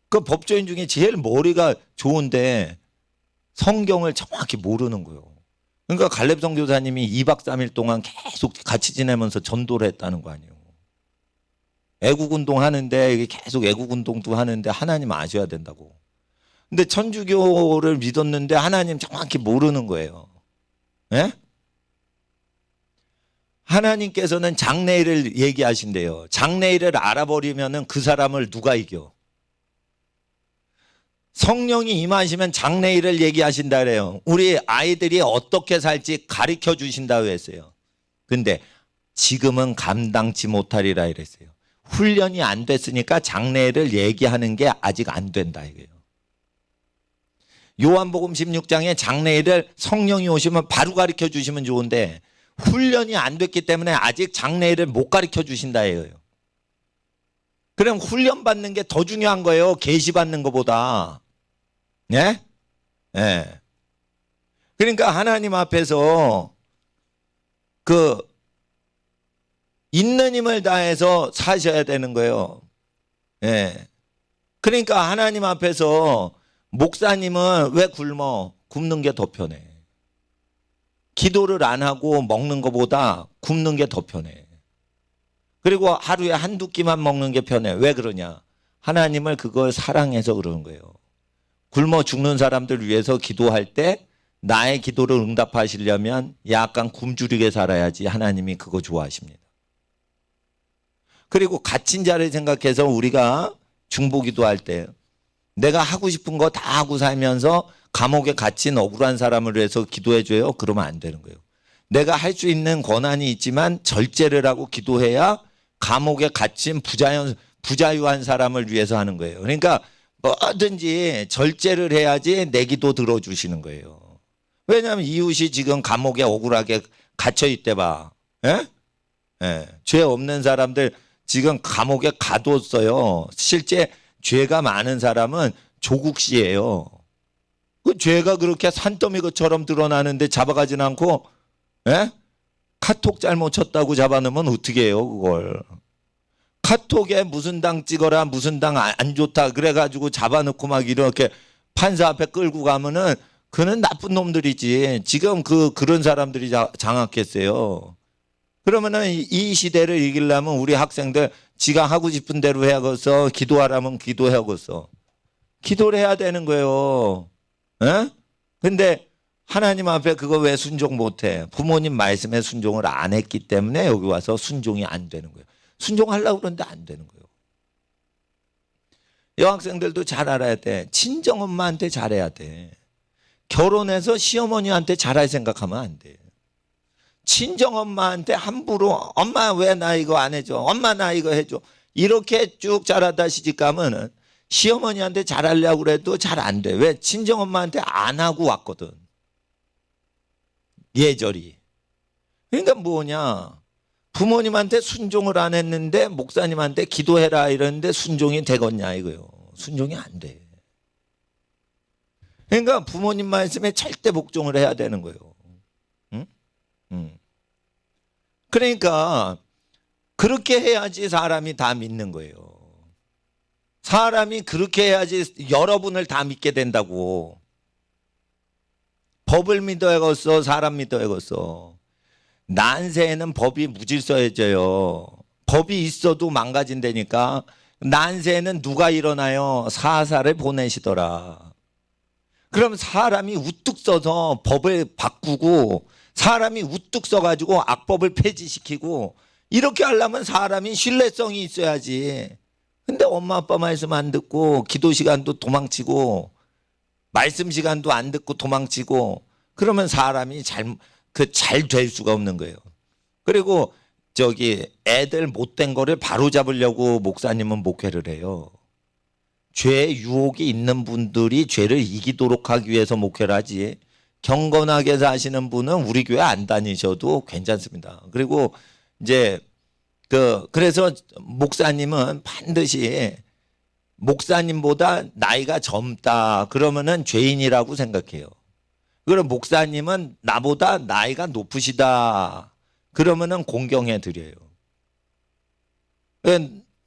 그 법조인 중에 제일 머리가 좋은데 성경을 정확히 모르는 거예요. 그러니까 갈렙 선교사님이 2박 3일 동안 계속 같이 지내면서 전도를 했다는 거 아니에요. 애국운동 하는데 계속 애국운동도 하는데 하나님 아셔야 된다고. 근데 천주교를 믿었는데 하나님 정확히 모르는 거예요. 예? 하나님께서는 장래일을 얘기하신대요. 장래일을 알아버리면 그 사람을 누가 이겨? 성령이 임하시면 장래일을 얘기하신다 그래요. 우리 아이들이 어떻게 살지 가르쳐 주신다고 했어요. 근데 지금은 감당치 못하리라 이랬어요. 훈련이 안 됐으니까 장래일을 얘기하는 게 아직 안 된다 이거예요. 요한복음 16장에 장래일을 성령이 오시면 바로 가르쳐 주시면 좋은데 훈련이 안 됐기 때문에 아직 장래일을 못 가르쳐 주신다 이거예요. 그럼 훈련 받는 게 더 중요한 거예요. 계시 받는 것보다. 예? 예. 그러니까 하나님 앞에서 그 있는 힘을 다해서 사셔야 되는 거예요. 예. 그러니까 하나님 앞에서 목사님은 왜 굶어? 굶는 게 더 편해. 기도를 안 하고 먹는 것보다 굶는 게 더 편해. 그리고 하루에 한두 끼만 먹는 게 편해. 왜 그러냐? 하나님을 그걸 사랑해서 그러는 거예요. 굶어 죽는 사람들 위해서 기도할 때 나의 기도를 응답하시려면 약간 굶주리게 살아야지 하나님이 그거 좋아하십니다. 그리고 갇힌 자를 생각해서 우리가 중보기도할 때 내가 하고 싶은 거 다 하고 살면서 감옥에 갇힌 억울한 사람을 위해서 기도해줘요. 그러면 안 되는 거예요. 내가 할 수 있는 권한이 있지만 절제를 하고 기도해야 감옥에 갇힌 부자유한 사람을 위해서 하는 거예요. 그러니까 뭐든지 절제를 해야지 내 기도 들어주시는 거예요. 왜냐하면 이웃이 지금 감옥에 억울하게 갇혀 있대 봐. 예? 예. 죄 없는 사람들 지금 감옥에 가뒀어요. 실제 죄가 많은 사람은 조국 씨예요. 그 죄가 그렇게 산더미 것처럼 드러나는데 잡아가진 않고, 예? 카톡 잘못 쳤다고 잡아놓으면 어떻게 해요, 그걸? 카톡에 무슨 당 찍어라, 무슨 당 안 좋다, 그래가지고 잡아놓고 막 이렇게 판사 앞에 끌고 가면은 그는 나쁜 놈들이지. 지금 그런 사람들이 장악했어요. 그러면은 이 시대를 이기려면 우리 학생들 지가 하고 싶은 대로 해야겠어. 기도하라면 기도해야겠어. 기도를 해야 되는 거예요. 에? 근데 하나님 앞에 그거 왜 순종 못해? 부모님 말씀에 순종을 안 했기 때문에 여기 와서 순종이 안 되는 거예요. 순종하려고 그러는데 안 되는 거예요. 여학생들도 잘 알아야 돼. 친정엄마한테 잘해야 돼. 결혼해서 시어머니한테 잘할 생각하면 안 돼. 친정엄마한테 함부로 엄마 왜 나 이거 안 해줘? 엄마 나 이거 해줘. 이렇게 쭉 자라다 시집가면은 시어머니한테 잘하려고 그래도 잘 안 돼. 왜? 친정엄마한테 안 하고 왔거든. 예절이. 그러니까 뭐냐? 부모님한테 순종을 안 했는데 목사님한테 기도해라 이러는데 순종이 되겠냐 이거요. 순종이 안 돼. 그러니까 부모님 말씀에 절대 복종을 해야 되는 거예요. 그러니까 그렇게 해야지 사람이 다 믿는 거예요. 사람이 그렇게 해야지 여러분을 다 믿게 된다고. 법을 믿어야겠어, 사람 믿어야겠어. 난세에는 법이 무질서해져요. 법이 있어도 망가진다니까. 난세에는 누가 일어나요? 사사를 보내시더라. 그럼 사람이 우뚝 서서 법을 바꾸고 사람이 우뚝 서가지고 악법을 폐지시키고 이렇게 하려면 사람이 신뢰성이 있어야지. 근데 엄마 아빠 말씀 안 듣고 기도 시간도 도망치고 말씀 시간도 안 듣고 도망치고 그러면 사람이 잘 될 수가 없는 거예요. 그리고 애들 못된 거를 바로 잡으려고 목사님은 목회를 해요. 죄 유혹이 있는 분들이 죄를 이기도록 하기 위해서 목회를 하지. 경건하게 사시는 분은 우리 교회 안 다니셔도 괜찮습니다. 그리고 이제 그래서 목사님은 반드시 목사님보다 나이가 젊다 그러면은 죄인이라고 생각해요. 그럼 목사님은 나보다 나이가 높으시다 그러면은 공경해 드려요.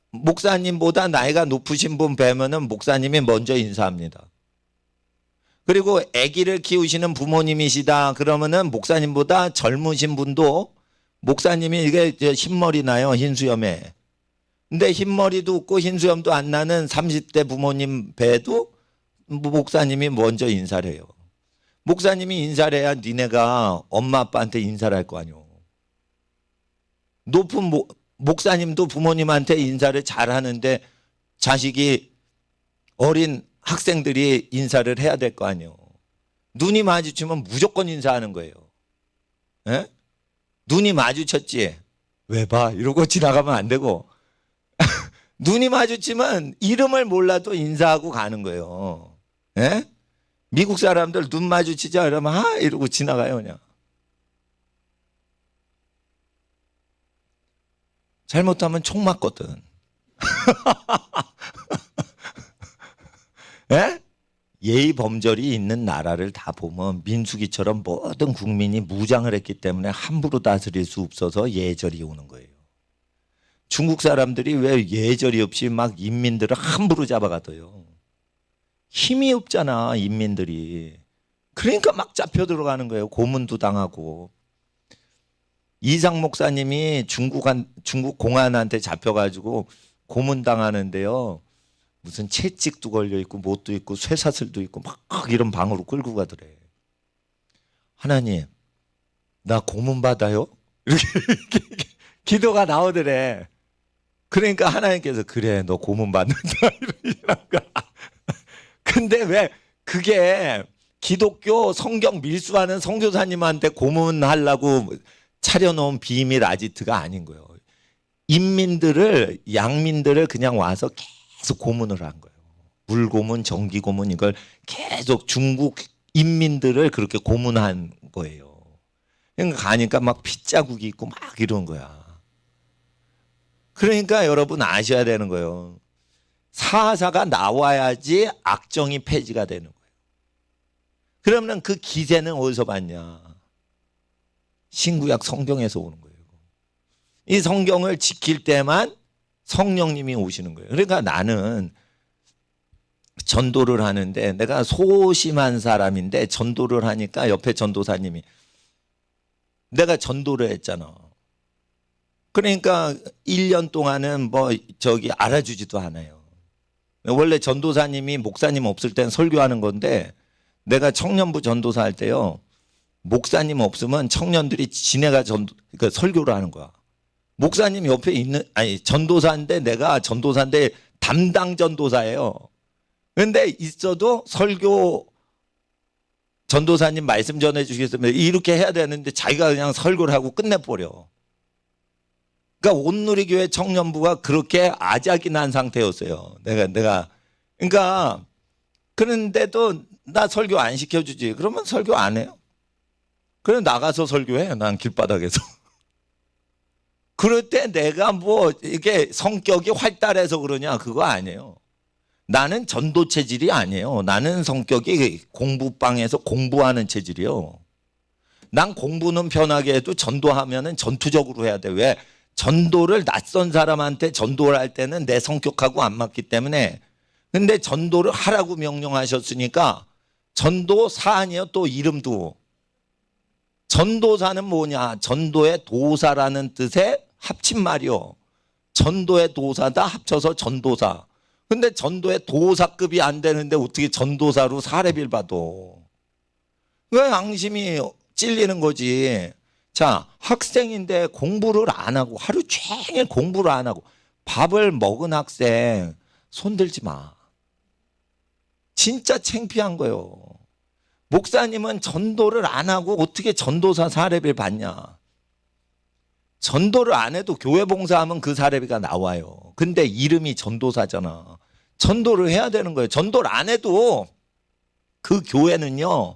목사님보다 나이가 높으신 분 뵈면은 목사님이 먼저 인사합니다. 그리고 아기를 키우시는 부모님이시다 그러면은 목사님보다 젊으신 분도 목사님이 이게 흰머리 나요, 흰수염에. 근데 흰머리도 없고 흰수염도 안 나는 30대 부모님 뵈도 목사님이 먼저 인사를 해요. 목사님이 인사를 해야 니네가 엄마 아빠한테 인사를 할 거 아니오. 높은 목사님도 부모님한테 인사를 잘 하는데 자식이 어린 학생들이 인사를 해야 될 거 아니오. 눈이 마주치면 무조건 인사하는 거예요. 에? 눈이 마주쳤지? 왜 봐? 이러고 지나가면 안 되고 눈이 마주치면 이름을 몰라도 인사하고 가는 거예요. 에? 미국 사람들 눈 마주치자 이러면 아 이러고 지나가요 그냥. 잘못하면 총 맞거든. 에? 예의 범절이 있는 나라를 다 보면 민수기처럼 모든 국민이 무장을 했기 때문에 함부로 다스릴 수 없어서 예절이 오는 거예요. 중국 사람들이 왜 예절이 없이 막 인민들을 함부로 잡아가둬요. 힘이 없잖아 인민들이. 그러니까 막 잡혀 들어가는 거예요. 고문도 당하고. 이상 목사님이 중국 공안한테 잡혀가지고 고문 당하는데요. 무슨 채찍도 걸려있고 못도 있고 쇠사슬도 있고 막 이런 방으로 끌고 가더래. 하나님 나 고문 받아요? 이렇게 기도가 나오더래. 그러니까 하나님께서 그래 너 고문 받는다 이러니까. 근데 왜 그게 기독교 성경 밀수하는 선교사님한테 고문하려고 차려놓은 비밀 아지트가 아닌 거예요. 양민들을 그냥 와서 계속 고문을 한 거예요. 물고문, 전기고문 이걸 계속 중국 인민들을 그렇게 고문한 거예요. 그러니까 가니까 막 핏자국이 있고 막 이런 거야. 그러니까 여러분 아셔야 되는 거예요. 사사가 나와야지 악정이 폐지가 되는 거예요. 그러면 그 기세는 어디서 봤냐? 신구약 성경에서 오는 거예요. 이 성경을 지킬 때만 성령님이 오시는 거예요. 그러니까 나는 전도를 하는데 내가 소심한 사람인데 전도를 하니까 옆에 전도사님이 내가 전도를 했잖아. 그러니까 1년 동안은 알아주지도 않아요. 원래 전도사님이 목사님 없을 땐 설교하는 건데 내가 청년부 전도사 할 때요. 목사님 없으면 청년들이 지네가 그러니까 설교를 하는 거야. 목사님 옆에 전도사인데 내가 전도사인데 담당 전도사예요. 그런데 있어도 설교 전도사님 말씀 전해주시겠습니다. 이렇게 해야 되는데 자기가 그냥 설교를 하고 끝내버려. 그러니까 온누리교회 청년부가 그렇게 아작이 난 상태였어요. 내가 그러니까 그런데도 나 설교 안 시켜주지. 그러면 설교 안 해요. 그래 나가서 설교해. 난 길바닥에서. 그럴 때 내가 이게 성격이 활달해서 그러냐 그거 아니에요. 나는 전도 체질이 아니에요. 나는 성격이 공부방에서 공부하는 체질이요. 난 공부는 편하게 해도 전도하면은 전투적으로 해야 돼. 왜? 전도를 낯선 사람한테 전도를 할 때는 내 성격하고 안 맞기 때문에. 근데 전도를 하라고 명령하셨으니까 전도사 아니에요. 또 이름도. 전도사는 뭐냐? 전도의 도사라는 뜻의 합친말이요. 전도의 도사다 합쳐서 전도사. 근데 전도의 도사급이 안 되는데 어떻게 전도사로 사례비를 받아? 왜 양심이 찔리는 거지? 자, 학생인데 공부를 안 하고 하루 종일 공부를 안 하고 밥을 먹은 학생 손들지 마. 진짜 창피한 거예요. 목사님은 전도를 안 하고 어떻게 전도사 사례비를 받냐? 전도를 안 해도 교회 봉사하면 그 사례비가 나와요. 근데 이름이 전도사잖아. 전도를 해야 되는 거예요. 전도를 안 해도 그 교회는요.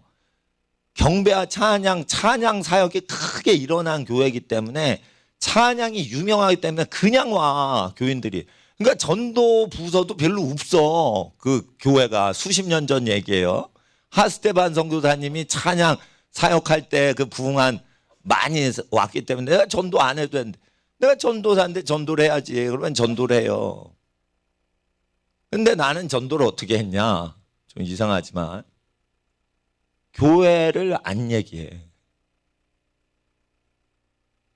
경배와 찬양 사역이 크게 일어난 교회이기 때문에 찬양이 유명하기 때문에 그냥 와 교인들이. 그러니까 전도 부서도 별로 없어. 그 교회가 수십 년 전 얘기예요. 하스테반 선교사님이 찬양 사역할 때 그 부흥한 많이 왔기 때문에 내가 전도 안 해도 되는데, 내가 전도사인데 전도를 해야지. 그러면 전도를 해요. 근데 나는 전도를 어떻게 했냐? 좀 이상하지만 교회를 안 얘기해.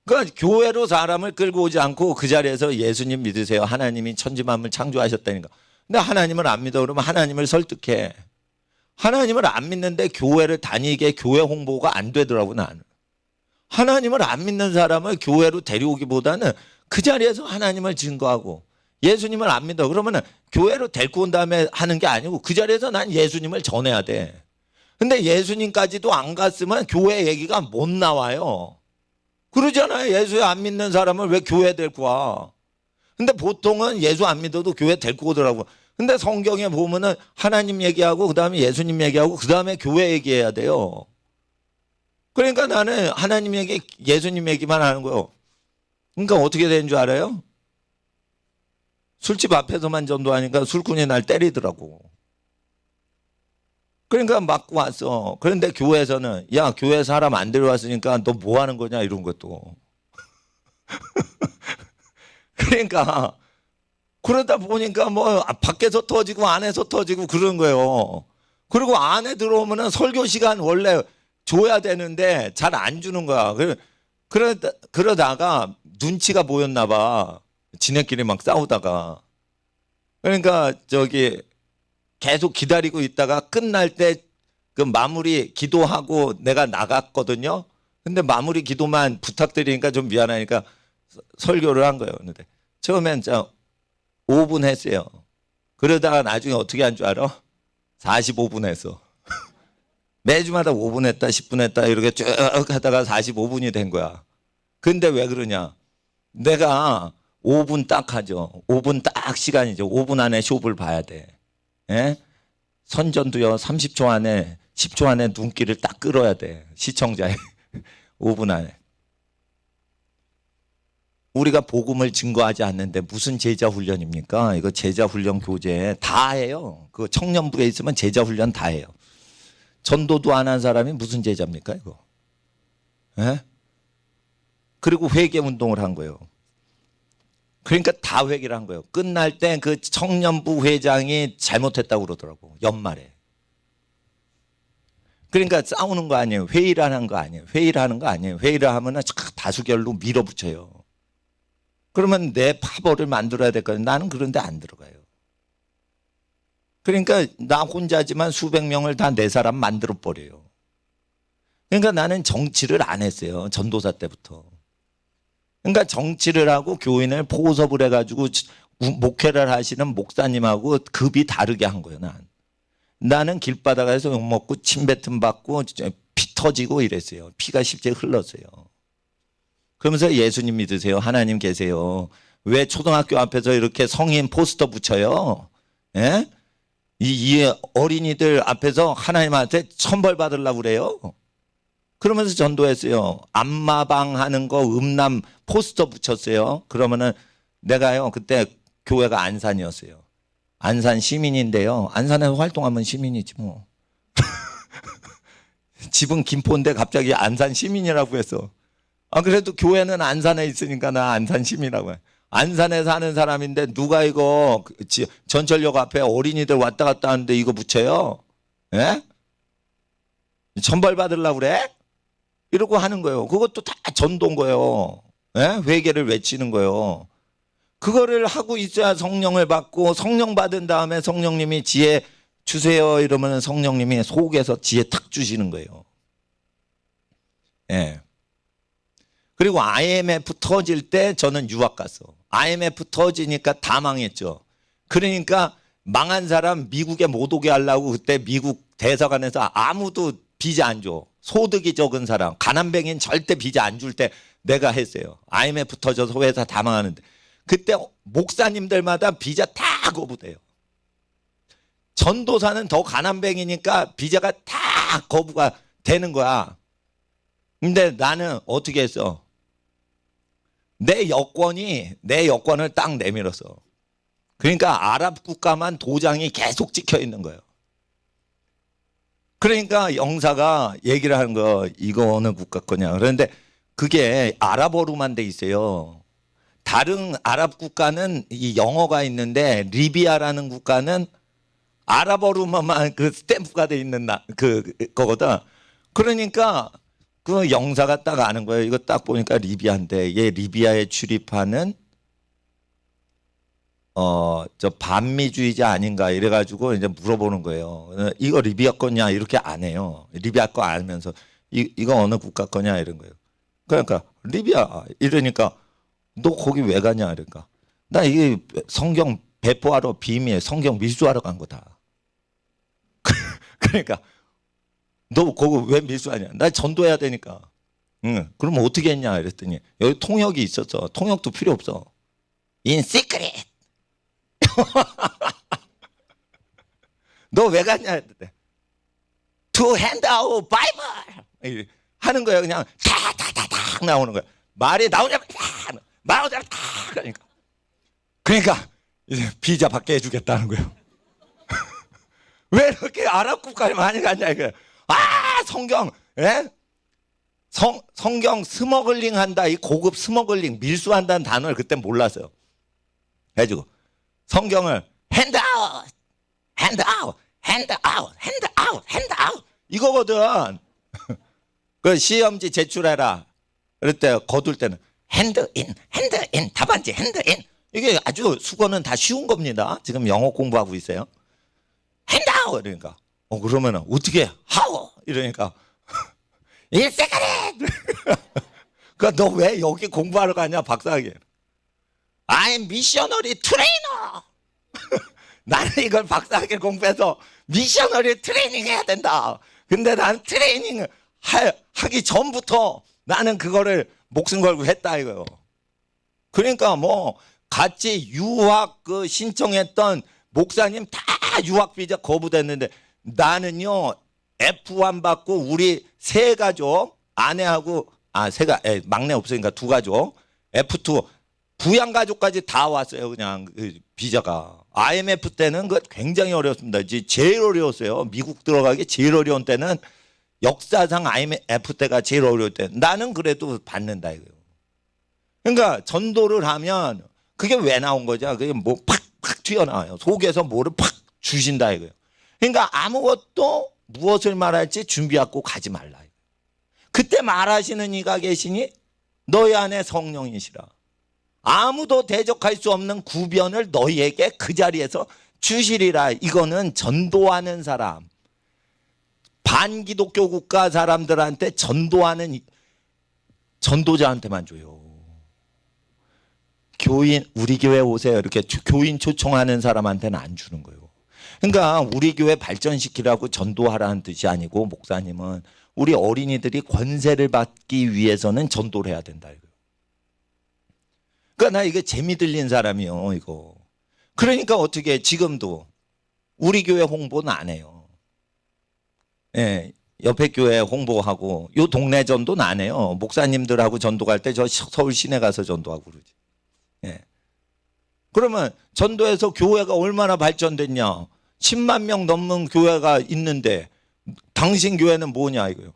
그러니까 교회로 사람을 끌고 오지 않고 그 자리에서 예수님 믿으세요. 하나님이 천지만물 창조하셨다니까. 근데 하나님을 안 믿어. 그러면 하나님을 설득해. 하나님을 안 믿는데 교회를 다니게 교회 홍보가 안 되더라고 나는. 하나님을 안 믿는 사람을 교회로 데려오기보다는 그 자리에서 하나님을 증거하고, 예수님을 안 믿어. 그러면 교회로 데리고 온 다음에 하는 게 아니고 그 자리에서 난 예수님을 전해야 돼. 근데 예수님까지도 안 갔으면 교회 얘기가 못 나와요. 그러잖아요. 예수 안 믿는 사람을 왜 교회에 데리고 와. 근데 보통은 예수 안 믿어도 교회 데리고 오더라고. 근데 성경에 보면은 하나님 얘기하고 그다음에 예수님 얘기하고 그다음에 교회 얘기해야 돼요. 그러니까 나는 하나님 얘기, 예수님 얘기만 하는 거예요. 그러니까 어떻게 되는 줄 알아요? 술집 앞에서만 전도하니까 술꾼이 날 때리더라고. 그러니까 맞고 왔어. 그런데 교회에서는 야, 교회 사람 안 데려왔으니까 너 뭐 하는 거냐 이런 것도. 그러니까 그러다 보니까 뭐 밖에서 터지고 안에서 터지고 그런 거예요. 그리고 안에 들어오면은 설교 시간 원래 줘야 되는데 잘 안 주는 거야. 그러다가 눈치가 보였나 봐. 지네끼리 막 싸우다가. 그러니까 저기 계속 기다리고 있다가 끝날 때 그 마무리 기도하고 내가 나갔거든요. 근데 마무리 기도만 부탁드리니까 좀 미안하니까 설교를 한 거예요. 근데 처음엔 5분 했어요. 그러다가 나중에 어떻게 한 줄 알아? 45분 했어. 매주마다 5분 했다, 10분 했다 이렇게 쭉 하다가 45분이 된 거야. 근데 왜 그러냐? 내가 5분 딱 하죠. 5분 딱 시간이죠. 5분 안에 쇼를 봐야 돼. 예? 선전도요. 30초 안에 10초 안에 눈길을 딱 끌어야 돼. 시청자의 5분 안에. 우리가 복음을 증거하지 않는데 무슨 제자 훈련입니까? 이거 제자 훈련 교재 다 해요. 그 청년부에 있으면 제자 훈련 다 해요. 전도도 안 한 사람이 무슨 제자입니까 이거? 예? 그리고 회개 운동을 한 거예요. 그러니까 다 회개를 한 거예요. 끝날 때 그 청년부 회장이 잘못했다고 그러더라고. 연말에. 그러니까 싸우는 거 아니에요. 회의를 하는 거 아니에요. 회의를 하는 거 아니에요. 회의를 하면은 다수결로 밀어붙여요. 그러면 내 파벌을 만들어야 될 거예요. 나는 그런데 안 들어가요. 그러니까 나 혼자지만 수백 명을 다 내 사람 만들어 버려요. 그러니까 나는 정치를 안 했어요. 전도사 때부터. 그러니까 정치를 하고 교인을 포섭을 해가지고 목회를 하시는 목사님하고 급이 다르게 한 거예요. 나는 길바닥에서 욕먹고 침뱉음 받고 피 터지고 이랬어요. 피가 실제 흘렀어요. 그러면서 예수님 믿으세요. 하나님 계세요. 왜 초등학교 앞에서 이렇게 성인 포스터 붙여요? 예? 이 어린이들 앞에서 하나님한테 천벌 받으려고 그래요. 그러면서 전도했어요. 안마방 하는 거 음란 포스터 붙였어요. 그러면은 내가요 그때 교회가 안산이었어요. 안산 시민인데요. 안산에서 활동하면 시민이지 뭐. 집은 김포인데 갑자기 안산 시민이라고 했어. 그래도 교회는 안산에 있으니까 나 안산 시민이라고 해. 안산에 사는 사람인데 누가 이거 전철역 앞에 어린이들 왔다 갔다 하는데 이거 붙여요? 예? 천벌 받으려고 그래? 이러고 하는 거예요. 그것도 다 전도인 거예요. 예? 회개를 외치는 거예요. 그거를 하고 있어야 성령을 받고, 성령 받은 다음에 성령님이 지혜 주세요 이러면 성령님이 속에서 지혜 탁 주시는 거예요. 예. 그리고 IMF 터질 때 저는 유학 갔어. IMF 터지니까 다 망했죠. 그러니까 망한 사람 미국에 못 오게 하려고 그때 미국 대사관에서 아무도 비자 안 줘. 소득이 적은 사람, 가난뱅이는 절대 비자 안 줄 때 내가 했어요. IMF 터져서 회사 다 망하는데. 그때 목사님들마다 비자 다 거부돼요. 전도사는 더 가난뱅이니까 비자가 다 거부가 되는 거야. 근데 나는 어떻게 했어? 내 여권을 딱 내밀었어. 그러니까 아랍 국가만 도장이 계속 찍혀 있는 거예요. 그러니까 영사가 얘기를 하는 거, 이거 어느 국가 거냐. 그런데 그게 아랍어로만 돼 있어요. 다른 아랍 국가는 이 영어가 있는데 리비아라는 국가는 아랍어로만 그 스탬프가 돼 있는 거거든. 그러니까 그 영사가 딱 아는 거예요. 이거 딱 보니까 리비아인데 얘 리비아에 출입하는 저 반미주의자 아닌가 이래가지고 이제 물어보는 거예요. 이거 리비아 거냐 이렇게 안 해요. 리비아 거 알면서 이거 어느 국가 거냐 이런 거예요. 그러니까 리비아 이러니까 너 거기 왜 가냐 그러니까 나 이게 성경 배포하러 비밀 성경 밀수하러 간 거다. 그러니까 너 거기 왜 밀수하냐? 나 전도해야 되니까. 응. 그럼 어떻게 했냐 이랬더니 여기 통역이 있었어. 통역도 필요 없어. In secret. 너 왜 갔냐 했는데 To hand out Bible 하는 거야. 그냥 탁탁탁탁 나오는 거야. 말이 나오자마자 탁 그러니까 이제 비자 받게 해주겠다는 거예요. 왜 이렇게 아랍 국가에 많이 갔냐 이거야. 성경 성경 스머글링 한다. 이 고급 스머글링 밀수한다는 단어를 그때 몰랐어요. 해가지고 성경을 핸드아웃 핸드아웃 핸드아웃 핸드아웃 핸드아웃 이거거든. 그 시험지 제출해라. 그럴 때 거둘 때는 핸드인 핸드인 답안지 핸드인 이게 아주 수거는 다 쉬운 겁니다. 지금 영어 공부하고 있어요. 핸드아웃 그러니까 그러면은 어떻게 하오 이러니까 일세가리 그러니까 너 왜 여기 공부하러 가냐 박사학위. I'm missionary trainer. 나는 이걸 박사학위 공부해서 미셔너리 트레이닝 해야 된다. 근데 난 트레이닝 하기 전부터 나는 그거를 목숨 걸고 했다 이거요. 그러니까 뭐 같이 유학 그 신청했던 목사님 다 유학 비자 거부됐는데 나는요 F1 받고 우리 세 가족 아내하고 막내 없으니까 두 가족 F2 부양 가족까지 다 왔어요. 그냥 그 비자가 IMF 때는 그 굉장히 어려웠습니다. 제일 어려웠어요. 미국 들어가기 제일 어려운 때는 역사상 IMF 때가 제일 어려울 때 나는 그래도 받는다 이거예요. 그러니까 전도를 하면 그게 왜 나온 거죠? 그게 뭐 팍팍 튀어나와요. 속에서 뭐를 팍 주신다 이거예요. 그러니까 아무것도 무엇을 말할지 준비하고 가지 말라. 그때 말하시는 이가 계시니 너희 안에 성령이시라. 아무도 대적할 수 없는 구변을 너희에게 그 자리에서 주시리라. 이거는 전도하는 사람, 반기독교 국가 사람들한테 전도하는 전도자한테만 줘요. 교인 우리 교회 오세요 이렇게 교인 초청하는 사람한테는 안 주는 거예요. 그러니까 우리 교회 발전시키라고 전도하라는 뜻이 아니고 목사님은 우리 어린이들이 권세를 받기 위해서는 전도를 해야 된다 이거예요. 그러니까 나 이게 재미 들린 사람이요 이거. 그러니까 어떻게 지금도 우리 교회 홍보는 안 해요. 예, 옆에 교회 홍보하고 요 동네 전도는 안 해요. 목사님들하고 전도 갈 때 저 서울 시내 가서 전도하고 그러지. 예. 그러면 전도해서 교회가 얼마나 발전됐냐. 10만 명 넘는 교회가 있는데 당신 교회는 뭐냐 이거요.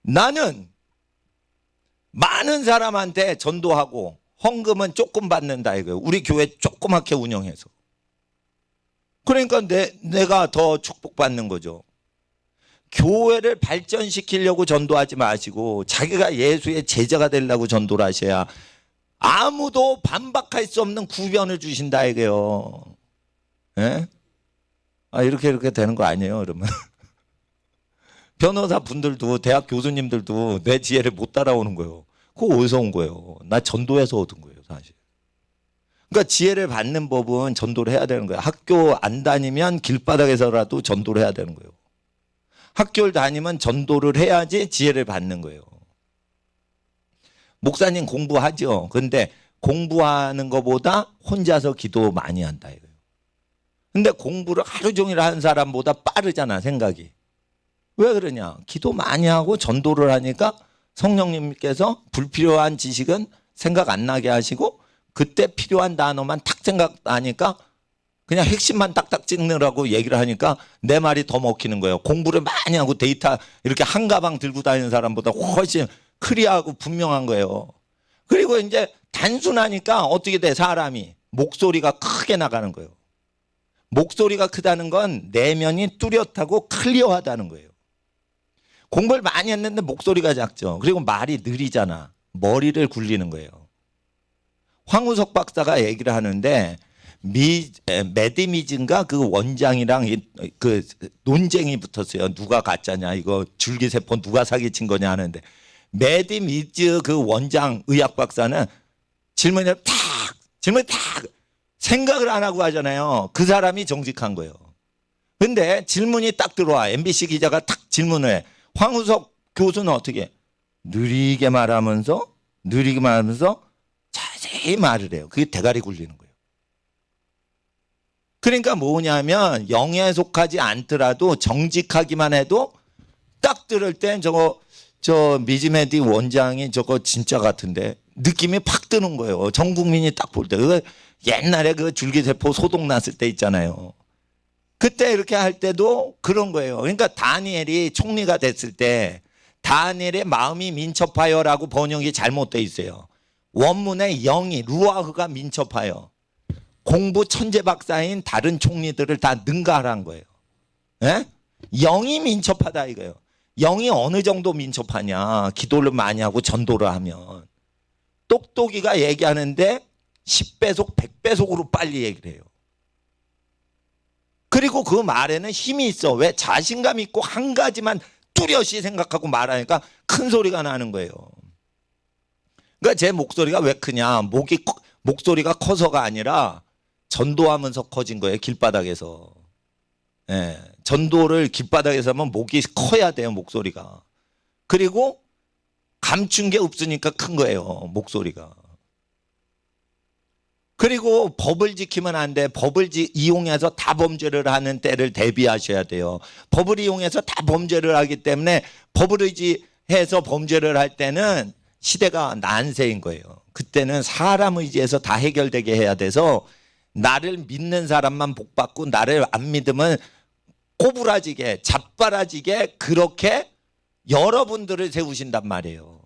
나는 많은 사람한테 전도하고 헌금은 조금 받는다 이거예요. 우리 교회 조그맣게 운영해서. 그러니까 내가 더 축복받는 거죠. 교회를 발전시키려고 전도하지 마시고 자기가 예수의 제자가 되려고 전도를 하셔야 아무도 반박할 수 없는 구변을 주신다 이거예요. 예? 이렇게 되는 거 아니에요 그러면. 변호사 분들도 대학 교수님들도 내 지혜를 못 따라오는 거예요. 그거 어디서 온 거예요? 나 전도해서 얻은 거예요 사실. 그러니까 지혜를 받는 법은 전도를 해야 되는 거예요. 학교 안 다니면 길바닥에서라도 전도를 해야 되는 거예요. 학교를 다니면 전도를 해야지 지혜를 받는 거예요. 목사님 공부하죠. 근데 공부하는 것보다 혼자서 기도 많이 한다 이거예요. 근데 공부를 하루 종일 하는 사람보다 빠르잖아 생각이. 왜 그러냐? 기도 많이 하고 전도를 하니까 성령님께서 불필요한 지식은 생각 안 나게 하시고 그때 필요한 단어만 탁 생각나니까 그냥 핵심만 딱딱 찍느라고 얘기를 하니까 내 말이 더 먹히는 거예요. 공부를 많이 하고 데이터 이렇게 한 가방 들고 다니는 사람보다 훨씬 클리어하고 분명한 거예요. 그리고 이제 단순하니까 어떻게 돼? 사람이 목소리가 크게 나가는 거예요. 목소리가 크다는 건 내면이 뚜렷하고 클리어하다는 거예요. 공부를 많이 했는데 목소리가 작죠. 그리고 말이 느리잖아. 머리를 굴리는 거예요. 황우석 박사가 얘기를 하는데 매드미즈인가 그 원장이랑 그 논쟁이 붙었어요. 누가 가짜냐, 이거 줄기세포 누가 사기친 거냐 하는데, 매드미즈 그 원장 의학 박사는 질문을 탁 생각을 안 하고 하잖아요. 그 사람이 정직한 거예요. 근데 질문이 딱 들어와. MBC 기자가 탁 질문을 해. 황우석 교수는 어떻게 해? 느리게 말하면서 자세히 말을 해요. 그게 대가리 굴리는 거예요. 그러니까 뭐냐면 영에 속하지 않더라도 정직하기만 해도 딱 들을 땐 저 미즈메디 원장이 저거 진짜 같은데 느낌이 팍 드는 거예요. 전 국민이 딱 볼 때. 옛날에 그 줄기세포 소독 났을 때 있잖아요. 그때 이렇게 할 때도 그런 거예요. 그러니까 다니엘이 총리가 됐을 때 다니엘의 마음이 민첩하여라고 번역이 잘못돼 있어요. 원문에 영이 루아흐가 민첩하여. 공부 천재 박사인 다른 총리들을 다 능가하라는 거예요. 예? 영이 민첩하다 이거예요. 영이 어느 정도 민첩하냐. 기도를 많이 하고 전도를 하면. 똑똑이가 얘기하는데 10배속, 100배속으로 빨리 얘기를 해요. 그리고 그 말에는 힘이 있어. 왜? 자신감 있고 한 가지만 뚜렷이 생각하고 말하니까 큰 소리가 나는 거예요. 그러니까 제 목소리가 왜 크냐. 목소리가 커서가 아니라 전도하면서 커진 거예요. 길바닥에서. 예, 전도를 길바닥에서 하면 목이 커야 돼요. 목소리가. 그리고 감춘 게 없으니까 큰 거예요. 목소리가. 그리고 법을 지키면 안 돼. 법을 이용해서 다 범죄를 하는 때를 대비하셔야 돼요. 법을 이용해서 다 범죄를 하기 때문에 법을 의지해서 범죄를 할 때는 시대가 난세인 거예요. 그때는 사람 의지해서 다 해결되게 해야 돼서 나를 믿는 사람만 복받고 나를 안 믿으면 꼬부라지게 자빠라지게 그렇게 여러분들을 세우신단 말이에요.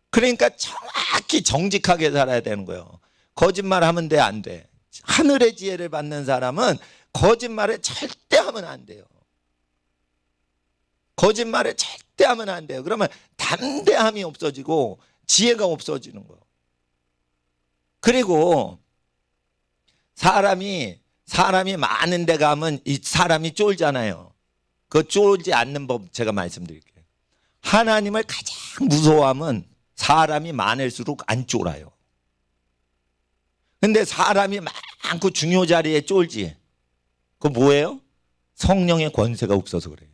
그러니까 정확히 정직하게 살아야 되는 거예요. 거짓말하면 돼, 안 돼? 하늘의 지혜를 받는 사람은 거짓말을 절대 하면 안 돼요. 거짓말을 절대 하면 안 돼요. 그러면 담대함이 없어지고 지혜가 없어지는 거예요. 그리고 사람이 많은 데 가면 이 사람이 쫄잖아요. 그 쫄지 않는 법 제가 말씀드릴게요. 하나님을 가장 무서워하면 사람이 많을수록 안 쫄아요. 근데 사람이 많고 중요 자리에 쫄지. 그거 뭐예요? 성령의 권세가 없어서 그래요.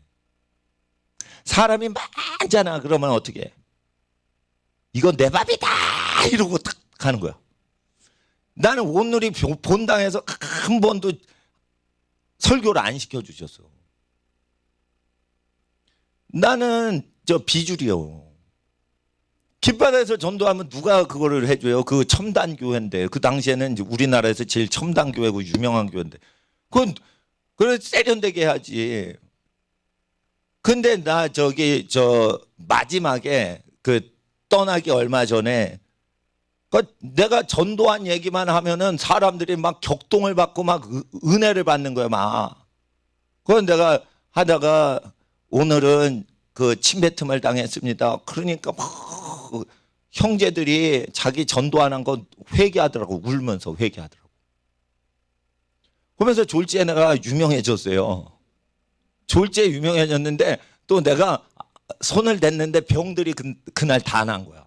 사람이 많잖아. 그러면 어떻게 해? 이건 내 밥이다 이러고 탁 가는 거야. 나는 오늘이 본당에서 한 번도 설교를 안 시켜주셨어. 나는 저 비주리요. 길바닥에서 전도하면 누가 그거를 해줘요? 그 첨단 교회인데 그 당시에는 이제 우리나라에서 제일 첨단 교회고 유명한 교회인데 그건 세련되게 해야지. 근데 나 저 마지막에 그 떠나기 얼마 전에 내가 전도한 얘기만 하면은 사람들이 막 격동을 받고 막 은혜를 받는 거야 막. 그건 내가 하다가 오늘은 그 침뱉음을 당했습니다. 그러니까 막 형제들이 자기 전도하는 거 회개하더라고. 울면서 회개하더라고. 그러면서 졸지에 내가 유명해졌어요. 졸지에 유명해졌는데 또 내가 손을 댔는데 병들이 그날 다 난 거야.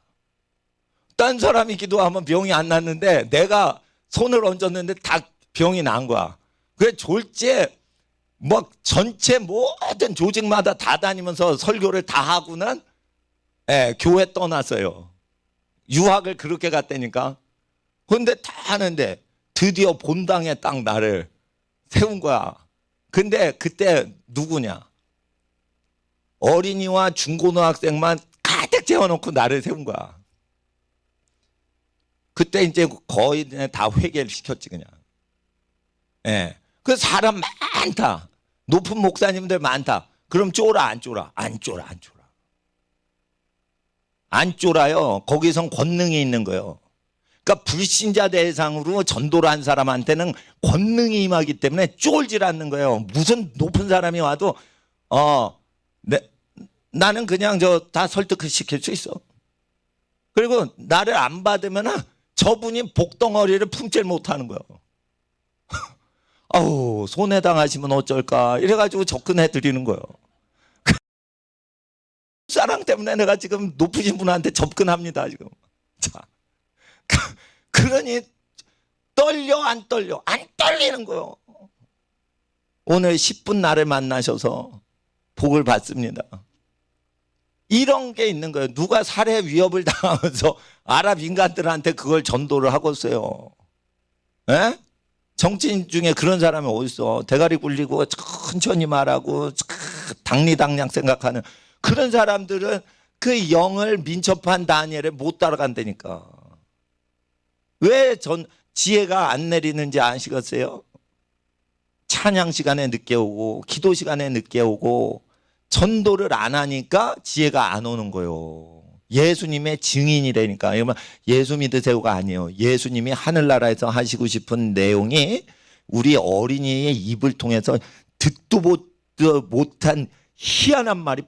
딴 사람이 기도하면 병이 안 났는데 내가 손을 얹었는데 다 병이 난 거야. 그래 졸지에 막 전체 모든 조직마다 다 다니면서 설교를 다 하고는 교회 떠났어요. 유학을 그렇게 갔다니까. 그런데 다 하는데 드디어 본당에 딱 나를 세운 거야. 근데 그때 누구냐? 어린이와 중고등학생만 가득 채워놓고 나를 세운 거야. 그때 이제 거의 다 회개를 시켰지 그냥. 그 사람 많다. 높은 목사님들 많다. 그럼 쫄아 안 쫄아? 안 쫄아. 안 쫄아요. 거기선 권능이 있는 거예요. 그러니까 불신자 대상으로 전도를 한 사람한테는 권능이 임하기 때문에 쫄질 않는 거예요. 무슨 높은 사람이 와도 나는 그냥 다 설득시킬 수 있어. 그리고 나를 안 받으면 저분이 복덩어리를 품질 못하는 거예요. 아우, 손해당하시면 어쩔까 이래가지고 접근해 드리는 거예요. 사랑 때문에 내가 지금 높으신 분한테 접근합니다 지금. 자, 그러니 떨려 안 떨려? 안 떨리는 거예요. 오늘 10분 나를 만나셔서 복을 받습니다. 이런 게 있는 거예요. 누가 살해 위협을 당하면서 아랍 인간들한테 그걸 전도를 하고 있어요. 에? 정치인 중에 그런 사람이 어딨어. 대가리 굴리고 천천히 말하고 당리당량 생각하는 그런 사람들은 그 영을 민첩한 다니엘을 못 따라간다니까. 왜 지혜가 안 내리는지 아시겠어요? 찬양 시간에 늦게 오고 기도 시간에 늦게 오고 전도를 안 하니까 지혜가 안 오는 거예요. 예수님의 증인이라니까. 이러면 예수 믿으세요가 아니에요. 예수님이 하늘나라에서 하시고 싶은 내용이 우리 어린이의 입을 통해서 듣도 못한 희한한 말이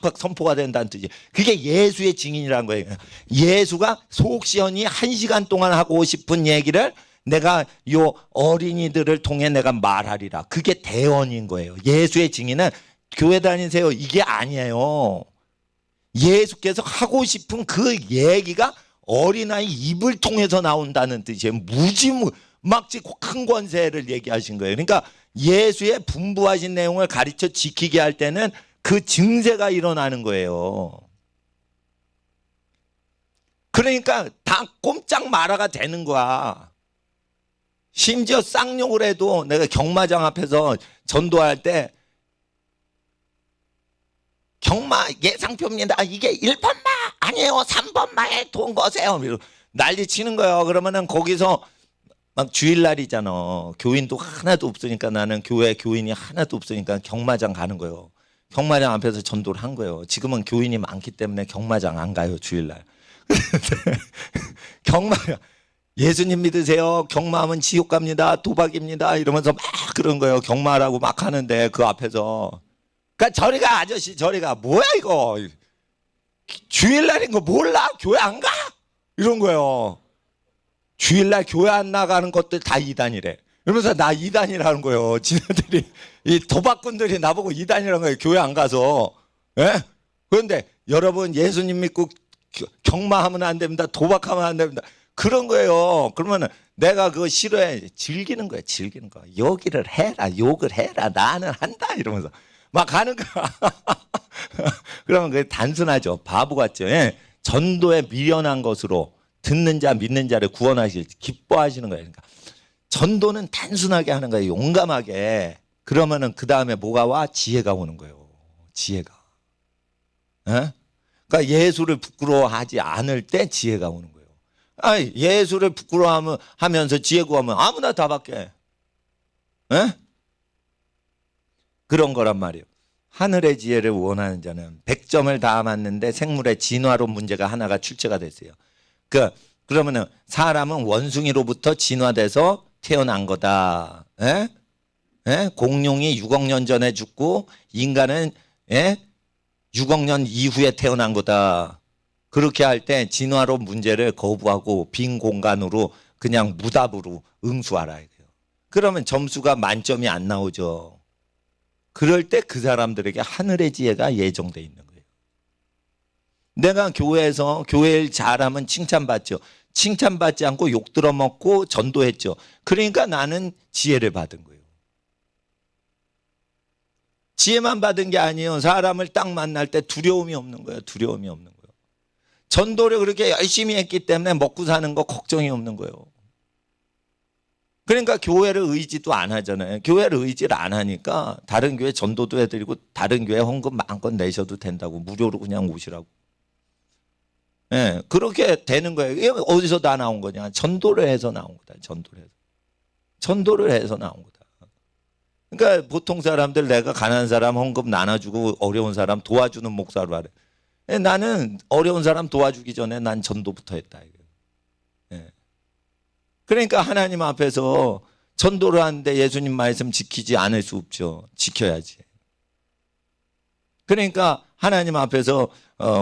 팍팍 선포가 된다는 뜻이에요. 그게 예수의 증인이라는 거예요. 예수가 속 시원히 1시간 동안 하고 싶은 얘기를 내가 요 어린이들을 통해 내가 말하리라. 그게 대언인 거예요. 예수의 증인은 교회 다니세요 이게 아니에요. 예수께서 하고 싶은 그 얘기가 어린아이 입을 통해서 나온다는 뜻이에요. 무지막지 큰 권세를 얘기하신 거예요. 그러니까 예수의 분부하신 내용을 가르쳐 지키게 할 때는 그 증세가 일어나는 거예요. 그러니까 다 꼼짝 말아가 되는 거야. 심지어 쌍욕을 해도 내가 경마장 앞에서 전도할 때 경마 예상표입니다. 이게 1번마 아니에요. 3번마에 돈 거세요. 난리 치는 거예요. 그러면은 거기서 막 주일날이잖아. 교인도 하나도 없으니까 나는 교회 교인이 하나도 없으니까 경마장 가는 거예요. 경마장 앞에서 전도를 한 거예요. 지금은 교인이 많기 때문에 경마장 안 가요. 주일날. 경마장 예수님 믿으세요? 경마하면 지옥 갑니다. 도박입니다. 이러면서 막 그런 거예요. 경마라고 막 하는데 그 앞에서 그러니까 저리가 아저씨 저리가 뭐야 이거 주일날인 거 몰라? 교회 안 가? 이런 거예요. 주일날 교회 안 나가는 것들 다 이단이래. 이러면서 나 이단이라는 거예요. 지네들이 이 도박꾼들이 나보고 이단이라는 거예요. 교회 안 가서. 예? 그런데 여러분 예수님 믿고 경마하면 안 됩니다. 도박하면 안 됩니다. 그런 거예요. 그러면 내가 그거 싫어해. 즐기는 거야. 즐기는 거. 여기를 해라. 욕을 해라. 나는 한다. 이러면서 막 가는 거야. 그러면 그게 단순하죠. 바보 같죠. 예? 전도에 미련한 것으로 듣는 자 믿는 자를 구원하실 기뻐하시는 거예요. 그러니까 전도는 단순하게 하는 거예요. 용감하게. 그러면은 그 다음에 뭐가 와? 지혜가 오는 거예요. 지혜가. 예? 그러니까 예수를 부끄러워하지 않을 때 지혜가 오는 거예요. 아니, 예수를 부끄러워하면서 지혜 구하면 아무나 다 받게. 예? 그런 거란 말이에요. 하늘의 지혜를 원하는 자는 100점을 다 맞는데 생물의 진화론 문제가 하나가 출제가 됐어요. 그러면은 사람은 원숭이로부터 진화돼서 태어난 거다. 에? 에? 공룡이 6억 년 전에 죽고 인간은 6억 년 이후에 태어난 거다. 그렇게 할 때 진화론 문제를 거부하고 빈 공간으로 그냥 무답으로 응수하라 이거예요. 그러면 점수가 만점이 안 나오죠. 그럴 때 그 사람들에게 하늘의 지혜가 예정돼 있는 거예요. 내가 교회에서 교회를 잘하면 칭찬받죠. 칭찬받지 않고 욕 들어먹고 전도했죠. 그러니까 나는 지혜를 받은 거예요. 지혜만 받은 게 아니에요. 사람을 딱 만날 때 두려움이 없는 거예요. 두려움이 없는 거예요. 전도를 그렇게 열심히 했기 때문에 먹고 사는 거 걱정이 없는 거예요. 그러니까 교회를 의지도 안 하잖아요. 교회를 의지를 안 하니까 다른 교회 전도도 해드리고 다른 교회 헌금 마음껏 내셔도 된다고 무료로 그냥 오시라고. 예, 그렇게 되는 거예요. 이게 어디서 다 나온 거냐? 전도를 해서 나온 거다. 전도를 해서 나온 거다. 그러니까 보통 사람들 내가 가난한 사람 헌금 나눠주고 어려운 사람 도와주는 목사로 하래. 나는 어려운 사람 도와주기 전에 난 전도부터 했다. 예. 그러니까 하나님 앞에서 전도를 하는데 예수님 말씀 지키지 않을 수 없죠. 지켜야지. 그러니까 하나님 앞에서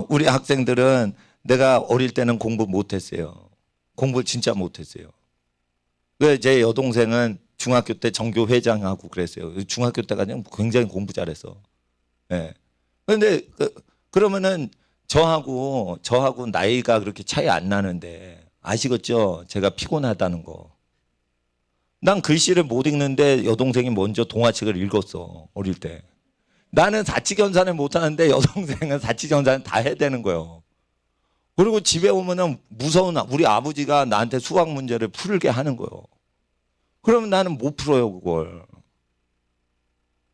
우리 학생들은 내가 어릴 때는 공부 못했어요. 공부 진짜 못했어요. 제 여동생은 중학교 때 전교 회장하고 그랬어요. 중학교 때가 굉장히 공부 잘했어. 예. 그런데 그러면은 저하고 나이가 그렇게 차이 안 나는데 아시겠죠? 제가 피곤하다는 거. 난 글씨를 못 읽는데 여동생이 먼저 동화책을 읽었어. 어릴 때. 나는 사치견산을 못하는데 여동생은 사치견산을 다 해야 되는 거예요. 그리고 집에 오면은 무서운 우리 아버지가 나한테 수학 문제를 풀게 하는 거예요. 그러면 나는 못 풀어요, 그걸.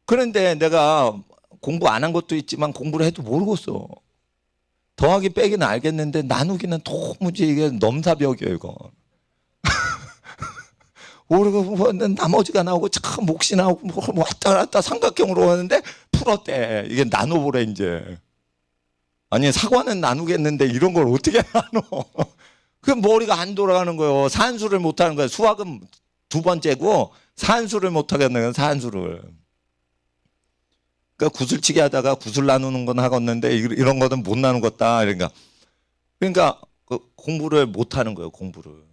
그런데 내가 공부 안 한 것도 있지만 공부를 해도 모르겠어. 더하기 빼기는 알겠는데 나누기는 도무지 이게 넘사벽이에요, 이거. 모르고 나머지가 나오고 참 몫이 나오고 왔다 갔다 삼각형으로 오는데 풀었대. 이게 나눠보래 이제. 아니 사과는 나누겠는데 이런 걸 어떻게 나눠. 그 머리가 안 돌아가는 거예요. 산수를 못하는 거예요. 수학은 두 번째고 산수를 못하겠는 거예요. 산수를. 그러니까 구슬치기 하다가 구슬 나누는 건 하겠는데 이런 거는 못 나누겠다. 그러니까 공부를 못하는 거예요. 공부를.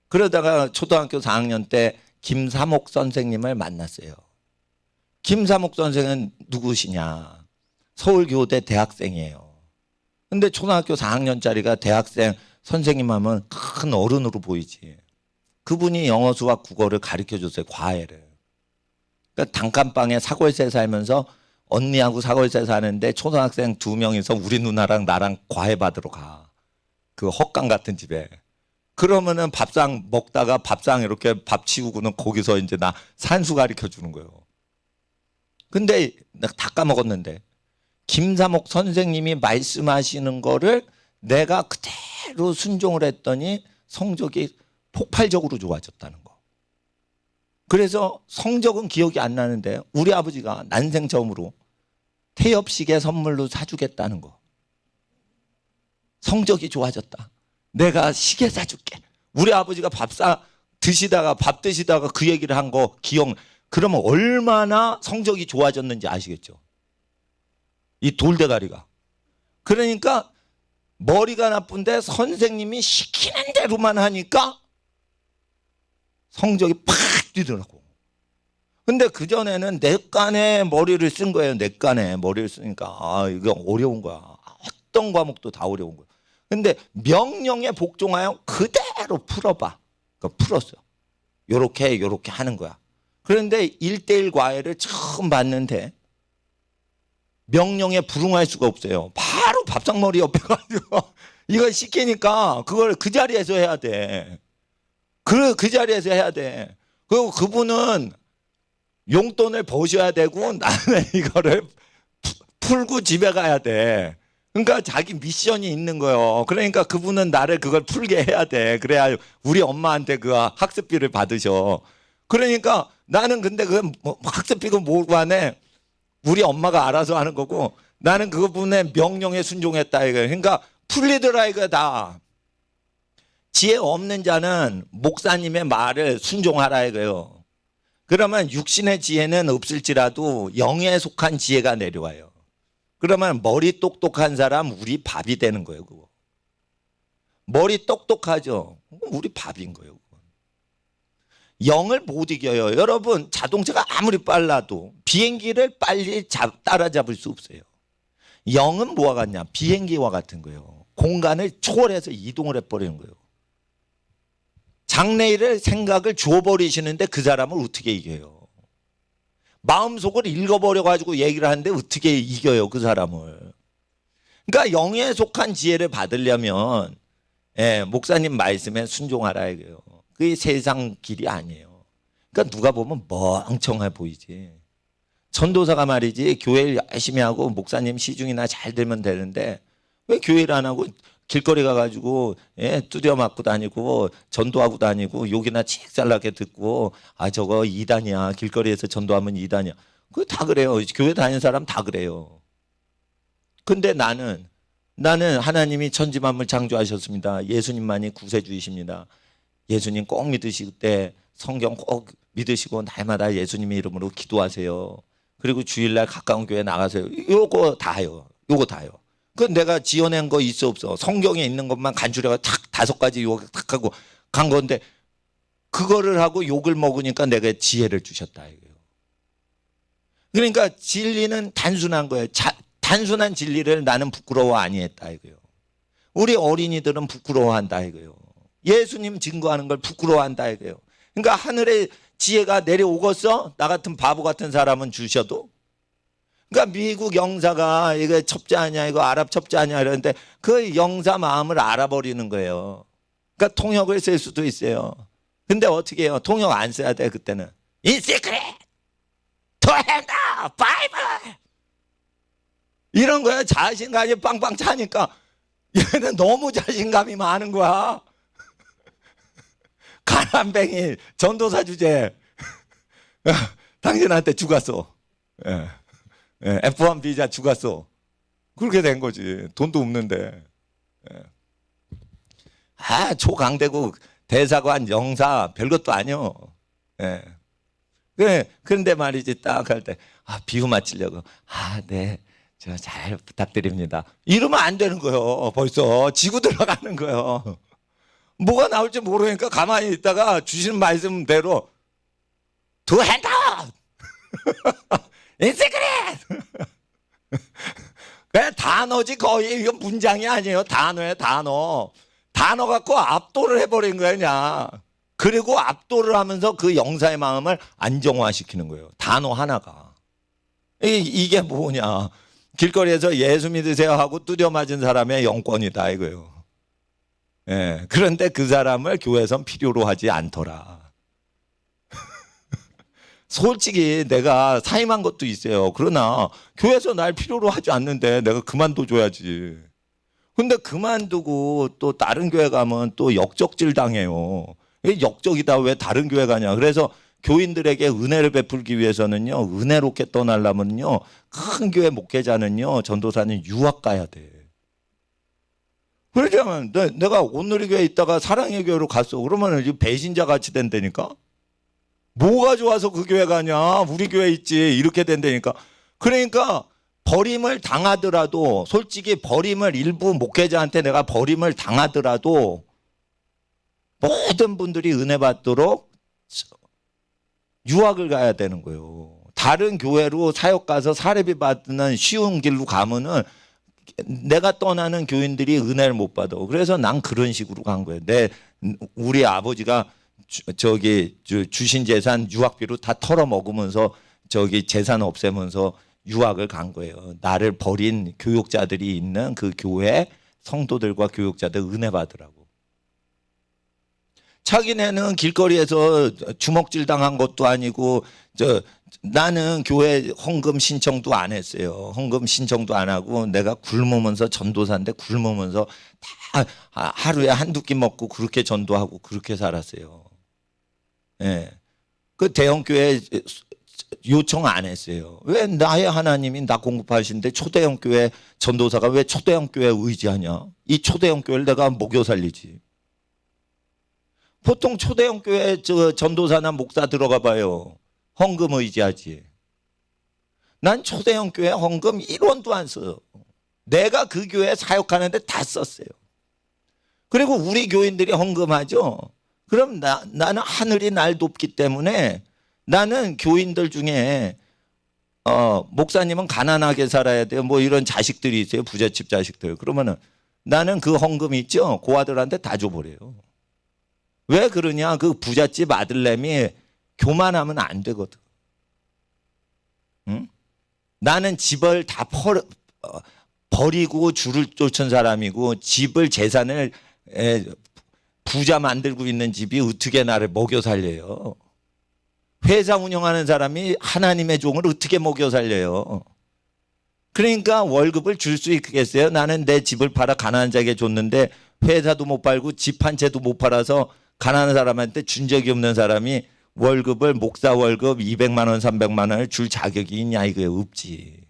그러다가 초등학교 4학년 때 김삼옥 선생님을 만났어요. 김삼옥 선생은 누구시냐? 서울교대 대학생이에요. 근데 초등학교 4학년짜리가 대학생 선생님 하면 큰 어른으로 보이지. 그분이 영어, 수학, 국어를 가르쳐줬어요. 과외를. 그러니까 단칸방에 사골세 살면서 언니하고 사골세 사는데 초등학생 2명이서 우리 누나랑 나랑 과외 받으러 가. 그 헛강 같은 집에. 그러면은 밥상 먹다가 밥상 이렇게 밥 치우고는 거기서 이제 나 산수 가르쳐 주는 거예요. 근데 내가 다 까먹었는데 김삼옥 선생님이 말씀하시는 거를 내가 그대로 순종을 했더니 성적이 폭발적으로 좋아졌다는 거. 그래서 성적은 기억이 안 나는데 우리 아버지가 난생 처음으로 태엽시계 선물로 사주겠다는 거. 성적이 좋아졌다. 내가 시계 사줄게. 우리 아버지가 밥 드시다가 그 얘기를 한 거 기억. 그러면 얼마나 성적이 좋아졌는지 아시겠죠? 이 돌대가리가. 그러니까 머리가 나쁜데 선생님이 시키는 대로만 하니까 성적이 팍 뛰더라고. 근데 그전에는 넷간에 머리를 쓴 거예요. 넷간에 머리를 쓰니까 이거 어려운 거야. 어떤 과목도 다 어려운 거야. 근데 명령에 복종하여 그대로 풀어봐. 그러니까 풀었어. 요렇게 하는 거야. 그런데 1:1 과외를 처음 봤는데 명령에 불응할 수가 없어요. 바로 밥상머리 옆에 가지고 이걸 시키니까 그걸 그 자리에서 해야 돼. 그 자리에서 해야 돼. 그리고 그분은 용돈을 버셔야 되고 나는 이거를 풀고 집에 가야 돼. 그러니까 자기 미션이 있는 거예요. 그러니까 그분은 나를 그걸 풀게 해야 돼. 그래야 우리 엄마한테 그 학습비를 받으셔. 그러니까 나는 근데 그 학습비가 뭐고 하네. 우리 엄마가 알아서 하는 거고 나는 그분의 명령에 순종했다 이거예요. 그러니까 풀리더라 이거 다. 지혜 없는 자는 목사님의 말을 순종하라 이거예요. 그러면 육신의 지혜는 없을지라도 영에 속한 지혜가 내려와요. 그러면 머리 똑똑한 사람 우리 밥이 되는 거예요. 그거. 머리 똑똑하죠. 우리 밥인 거예요. 영을 못 이겨요. 여러분 자동차가 아무리 빨라도 비행기를 빨리 따라잡을 수 없어요. 영은 뭐와 같냐? 비행기와 같은 거예요. 공간을 초월해서 이동을 해버리는 거예요. 장래일의 생각을 줘버리시는데 그 사람을 어떻게 이겨요? 마음속을 읽어버려가지고 얘기를 하는데 어떻게 이겨요 그 사람을. 그러니까 영에 속한 지혜를 받으려면 목사님 말씀에 순종하라 이거예요. 그게 세상 길이 아니에요. 그러니까 누가 보면 멍청해 보이지. 전도사가 말이지 교회를 열심히 하고 목사님 시중이나 잘 들면 되는데 왜 교회를 안 하고 길거리 가가지고 두드려 맞고 다니고 전도하고 다니고 욕이나 칙살나게 듣고 저거 이단이야. 길거리에서 전도하면 이단이야. 그거 다 그래요. 교회 다니는 사람 다 그래요. 근데 나는 하나님이 천지만물 창조하셨습니다. 예수님만이 구세주이십니다. 예수님 꼭 믿으시고 때 성경 꼭 믿으시고 날마다 예수님의 이름으로 기도하세요. 그리고 주일날 가까운 교회 나가세요. 요거 다요. 그 내가 지어낸 거 있어 없어? 성경에 있는 것만 간추려가 탁 5가지 요거 탁 하고 간 건데 그거를 하고 욕을 먹으니까 내가 지혜를 주셨다 이거예요. 그러니까 진리는 단순한 거예요. 단순한 진리를 나는 부끄러워 아니했다 이거예요. 우리 어린이들은 부끄러워한다 이거예요. 예수님 증거하는 걸 부끄러워한다 이거예요. 그러니까 하늘의 지혜가 내려오겠어? 나 같은 바보 같은 사람은 주셔도. 그러니까 미국 영사가 이거 첩자 아니야, 이거 아랍 첩자 아니야 이러는데 그 영사 마음을 알아버리는 거예요. 그러니까 통역을 쓸 수도 있어요. 근데 어떻게 해요? 통역 안 써야 돼 그때는. In secret, to hand up, Bible. 이런 거야. 자신감이 빵빵 차니까 얘는 너무 자신감이 많은 거야. 가난뱅이 전도사 주제 당신한테 죽었어. F1 비자 죽었어. 그렇게 된 거지. 돈도 없는데. 초강대국 대사관 영사 별것도 아니요. 그런데 말이지 딱 할 때 비유 맞추려고 네. 저 잘 부탁드립니다. 이러면 안 되는 거예요. 벌써 지고 들어가는 거예요. 뭐가 나올지 모르니까 가만히 있다가 주시는 말씀대로 두 핸드 인세그레 그냥 단어지 거의. 이건 문장이 아니에요. 단어예요. 단어 갖고 압도를 해버린 거야 그냥. 그리고 압도를 하면서 그 영사의 마음을 안정화시키는 거예요. 단어 하나가. 이게 뭐냐. 길거리에서 예수 믿으세요 하고 두드려 맞은 사람의 영권이다 이거예요. 그런데 그 사람을 교회에선 필요로 하지 않더라. 솔직히 내가 사임한 것도 있어요. 그러나 교회에서 날 필요로 하지 않는데 내가 그만둬줘야지. 근데 그만두고 또 다른 교회 가면 또 역적질 당해요. 역적이다 왜 다른 교회 가냐. 그래서 교인들에게 은혜를 베풀기 위해서는요, 은혜롭게 떠나려면요, 큰 교회 목회자는요, 전도사는 유학 가야 돼. 그러자면 내가 온누리교회에 있다가 사랑의 교회로 갔어. 그러면 배신자 같이 된다니까. 뭐가 좋아서 그 교회 가냐. 우리 교회 있지. 이렇게 된다니까. 그러니까 버림을 당하더라도, 솔직히 버림을 일부 목회자한테 내가 버림을 당하더라도 모든 분들이 은혜 받도록 유학을 가야 되는 거예요. 다른 교회로 사역 가서 사례비 받는 쉬운 길로 가면은 내가 떠나는 교인들이 은혜를 못 받아. 그래서 난 그런 식으로 간 거예요. 우리 아버지가 주신 재산 유학비로 다 털어먹으면서 재산 없애면서 유학을 간 거예요. 나를 버린 교육자들이 있는 그 교회 성도들과 교육자들 은혜 받으라고. 자기네는 길거리에서 주먹질 당한 것도 아니고 나는 교회 헌금 신청도 안 했어요. 헌금 신청도 안 하고 내가 굶으면서 전도사인데 굶으면서 다 하루에 한두 끼 먹고 그렇게 전도하고 그렇게 살았어요. 그 대형교회 요청 안 했어요. 왜 나의 하나님이 나 공급하시는데 초대형교회 전도사가 왜 초대형교회 의지하냐. 이 초대형교회를 내가 먹여 살리지. 보통 초대형교회 전도사나 목사 들어가 봐요. 헌금 의지하지. 난 초대형교회 헌금 1원도 안 써요. 내가 그 교회 사역하는데 다 썼어요. 그리고 우리 교인들이 헌금하죠. 그럼 나는 하늘이 날 돕기 때문에 나는 교인들 중에 목사님은 가난하게 살아야 돼요. 뭐 이런 자식들이 있어요. 부잣집 자식들. 그러면은 나는 그 헌금 있죠. 그 아들한테 다 줘버려요. 왜 그러냐? 그 부잣집 아들내미 교만하면 안 되거든. 응? 나는 집을 다 버리고 줄을 쫓은 사람이고 집을 재산을 부자 만들고 있는 집이 어떻게 나를 먹여 살려요? 회사 운영하는 사람이 하나님의 종을 어떻게 먹여 살려요? 그러니까 월급을 줄 수 있겠어요? 나는 내 집을 팔아 가난한 자에게 줬는데 회사도 못 팔고 집 한 채도 못 팔아서 가난한 사람한테 준 적이 없는 사람이 월급을 목사 월급 200만 원, 300만 원을 줄 자격이 있냐 이거에 없지.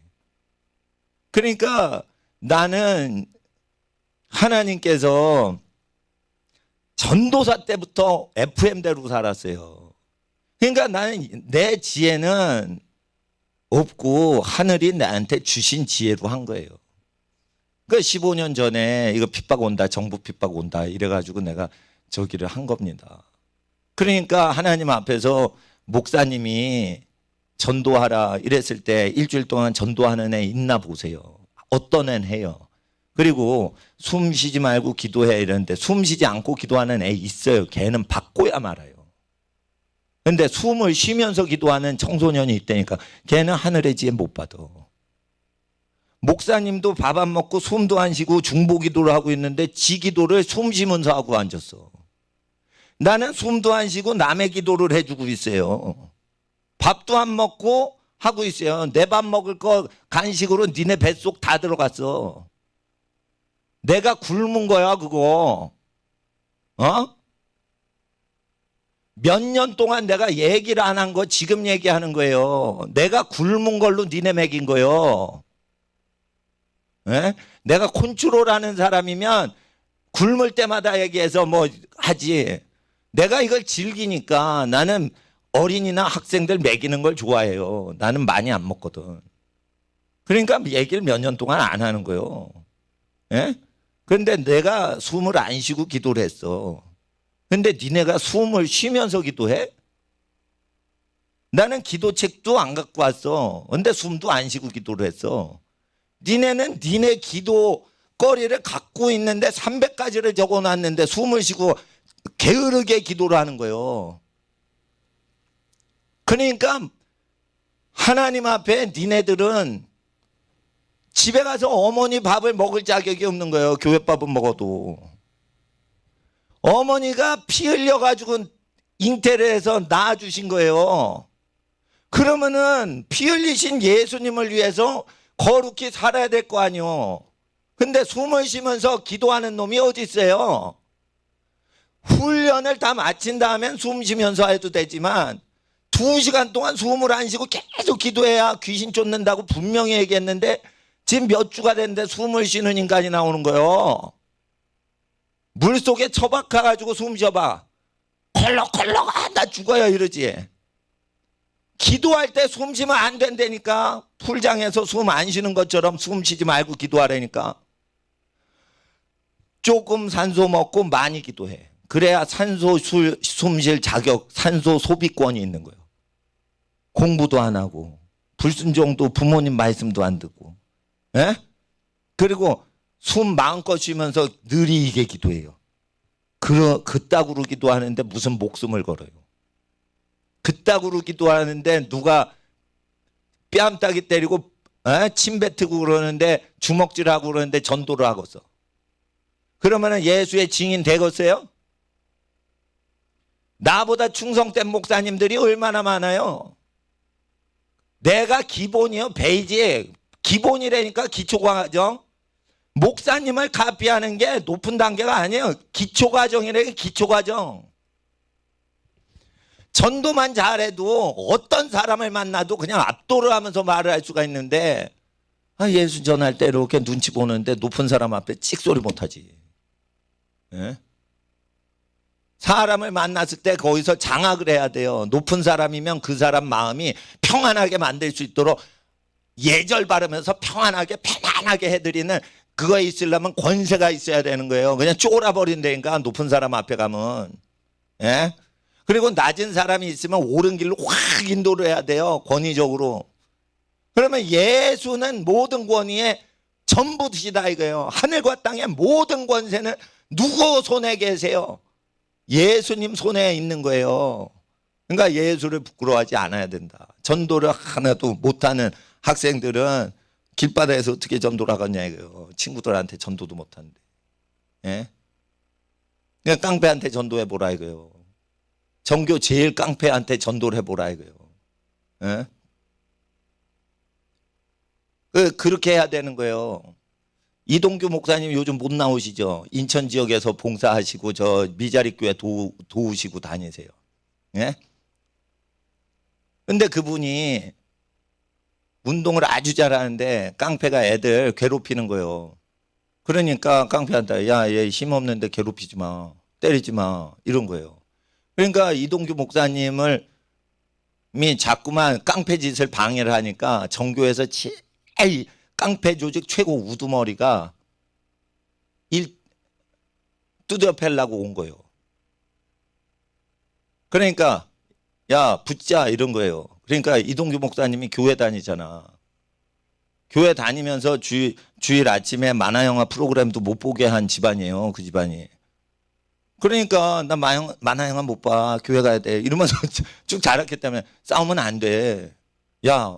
그러니까 나는 하나님께서 전도사 때부터 FM대로 살았어요. 그러니까 나는 내 지혜는 없고 하늘이 나한테 주신 지혜로 한 거예요. 그 15년 전에 이거 핍박 온다, 정부 핍박 온다 이래가지고 내가 저기를 한 겁니다. 그러니까 하나님 앞에서 목사님이 전도하라 이랬을 때 일주일 동안 전도하는 애 있나 보세요. 어떤 애는 해요. 그리고 숨 쉬지 말고 기도해 이러는데 숨 쉬지 않고 기도하는 애 있어요. 걔는 받고야 말아요. 근데 숨을 쉬면서 기도하는 청소년이 있다니까 걔는 하늘의 지혜 못 받아. 목사님도 밥 안 먹고 숨도 안 쉬고 중보 기도를 하고 있는데 지 기도를 숨 쉬면서 하고 앉았어. 나는 숨도 안 쉬고 남의 기도를 해주고 있어요. 밥도 안 먹고 하고 있어요. 내 밥 먹을 거 간식으로 니네 뱃속 다 들어갔어. 내가 굶은 거야 그거. 몇 년 동안 내가 얘기를 안 한 거 지금 얘기하는 거예요. 내가 굶은 걸로 니네 먹인 거예요. 예? 내가 콘트롤하는 사람이면 굶을 때마다 얘기해서 뭐 하지. 내가 이걸 즐기니까 나는 어린이나 학생들 먹이는 걸 좋아해요. 나는 많이 안 먹거든. 그러니까 얘기를 몇 년 동안 안 하는 거예요. 예? 그런데 내가 숨을 안 쉬고 기도를 했어. 근데 니네가 숨을 쉬면서 기도해? 나는 기도책도 안 갖고 왔어. 근데 숨도 안 쉬고 기도를 했어. 니네는 니네 기도거리를 갖고 있는데 300가지를 적어놨는데 숨을 쉬고 게으르게 기도를 하는 거예요. 그러니까 하나님 앞에 니네들은 집에 가서 어머니 밥을 먹을 자격이 없는 거예요. 교회 밥은 먹어도. 어머니가 피 흘려가지고 잉태를 해서 낳아주신 거예요. 그러면은 피 흘리신 예수님을 위해서 거룩히 살아야 될 거 아니요. 근데 숨을 쉬면서 기도하는 놈이 어디 있어요? 훈련을 다 마친 다음엔 숨 쉬면서 해도 되지만 2시간 동안 숨을 안 쉬고 계속 기도해야 귀신 쫓는다고 분명히 얘기했는데 지금 몇 주가 됐는데 숨을 쉬는 인간이 나오는 거예요. 물속에 처박혀가지고 숨 쉬어봐. 콜록콜록 나 죽어요 이러지. 기도할 때 숨 쉬면 안 된다니까. 풀장에서 숨 안 쉬는 것처럼 숨 쉬지 말고 기도하라니까. 조금 산소 먹고 많이 기도해. 그래야 숨 쉴 자격, 산소 소비권이 있는 거예요. 공부도 안 하고 불순종도 부모님 말씀도 안 듣고. 예? 그리고 숨 마음껏 쉬면서 느리게 기도해요. 그따구로 기도하는데 무슨 목숨을 걸어요. 그따구로 기도하는데 누가 뺨따기 때리고 침 뱉고 그러는데 주먹질하고 그러는데 전도를 하고서. 그러면 예수의 증인 되겠어요? 나보다 충성된 목사님들이 얼마나 많아요. 내가 기본이요. 베이지 기본이라니까. 기초과정. 목사님을 카피하는 게 높은 단계가 아니에요. 기초과정이래. 기초과정. 전도만 잘해도 어떤 사람을 만나도 그냥 압도를 하면서 말을 할 수가 있는데 예수 전할 때 이렇게 눈치 보는데 높은 사람 앞에 찍소리 못하지. 예? 사람을 만났을 때 거기서 장악을 해야 돼요. 높은 사람이면 그 사람 마음이 평안하게 만들 수 있도록 예절 바르면서 평안하게 편안하게 해드리는 그거에 있으려면 권세가 있어야 되는 거예요. 그냥 쫄아버린다니까 높은 사람 앞에 가면. 예? 그리고 낮은 사람이 있으면 옳은 길로 확 인도를 해야 돼요. 권위적으로. 그러면 예수는 모든 권위의 전부시다 이거예요. 하늘과 땅의 모든 권세는 누구 손에 계세요? 예수님 손에 있는 거예요. 그러니까 예수를 부끄러워하지 않아야 된다. 전도를 하나도 못하는 학생들은 길바닥에서 어떻게 전도를 하겠냐 이거예요. 친구들한테 전도도 못하는데. 예? 그냥 깡패한테 전도해보라 이거예요. 전교 제일 깡패한테 전도를 해보라 이거예요. 예? 그렇게 해야 되는 거예요. 이동규 목사님 요즘 못 나오시죠? 인천 지역에서 봉사하시고 저 미자리 교회 도우시고 다니세요. 예? 근데 그분이 운동을 아주 잘하는데 깡패가 애들 괴롭히는 거예요. 그러니까 깡패한테 야, 얘 힘없는데 괴롭히지 마. 때리지 마. 이런 거예요. 그러니까 이동규 목사님을 자꾸만 깡패 짓을 방해를 하니까 정교에서 제일 깡패 조직 최고 우두머리가 두드려 패려고 온 거예요. 그러니까 야 붙자 이런 거예요. 그러니까 이동규 목사님이 교회 다니잖아. 교회 다니면서 주일 아침에 만화영화 프로그램도 못 보게 한 집안이에요. 그 집안이. 그러니까 나 만화영화 못 봐. 교회 가야 돼. 이러면서 쭉 자랐기 때문에 싸우면 안 돼. 야,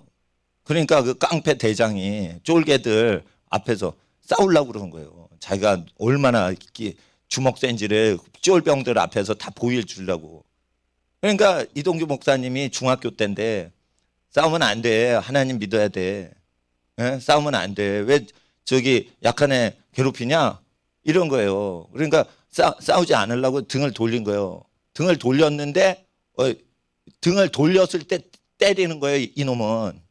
그러니까 그 깡패 대장이 쫄개들 앞에서 싸우려고 그러는 거예요. 자기가 얼마나 주먹 센지를 쫄병들 앞에서 다 보여주려고. 그러니까 이동규 목사님이 중학교 때인데 싸우면 안 돼. 하나님 믿어야 돼. 예? 싸우면 안 돼. 왜 저기 약한 애 괴롭히냐? 이런 거예요. 그러니까 싸우지 않으려고 등을 돌린 거예요. 등을 돌렸는데 등을 돌렸을 때 때리는 거예요. 이놈은.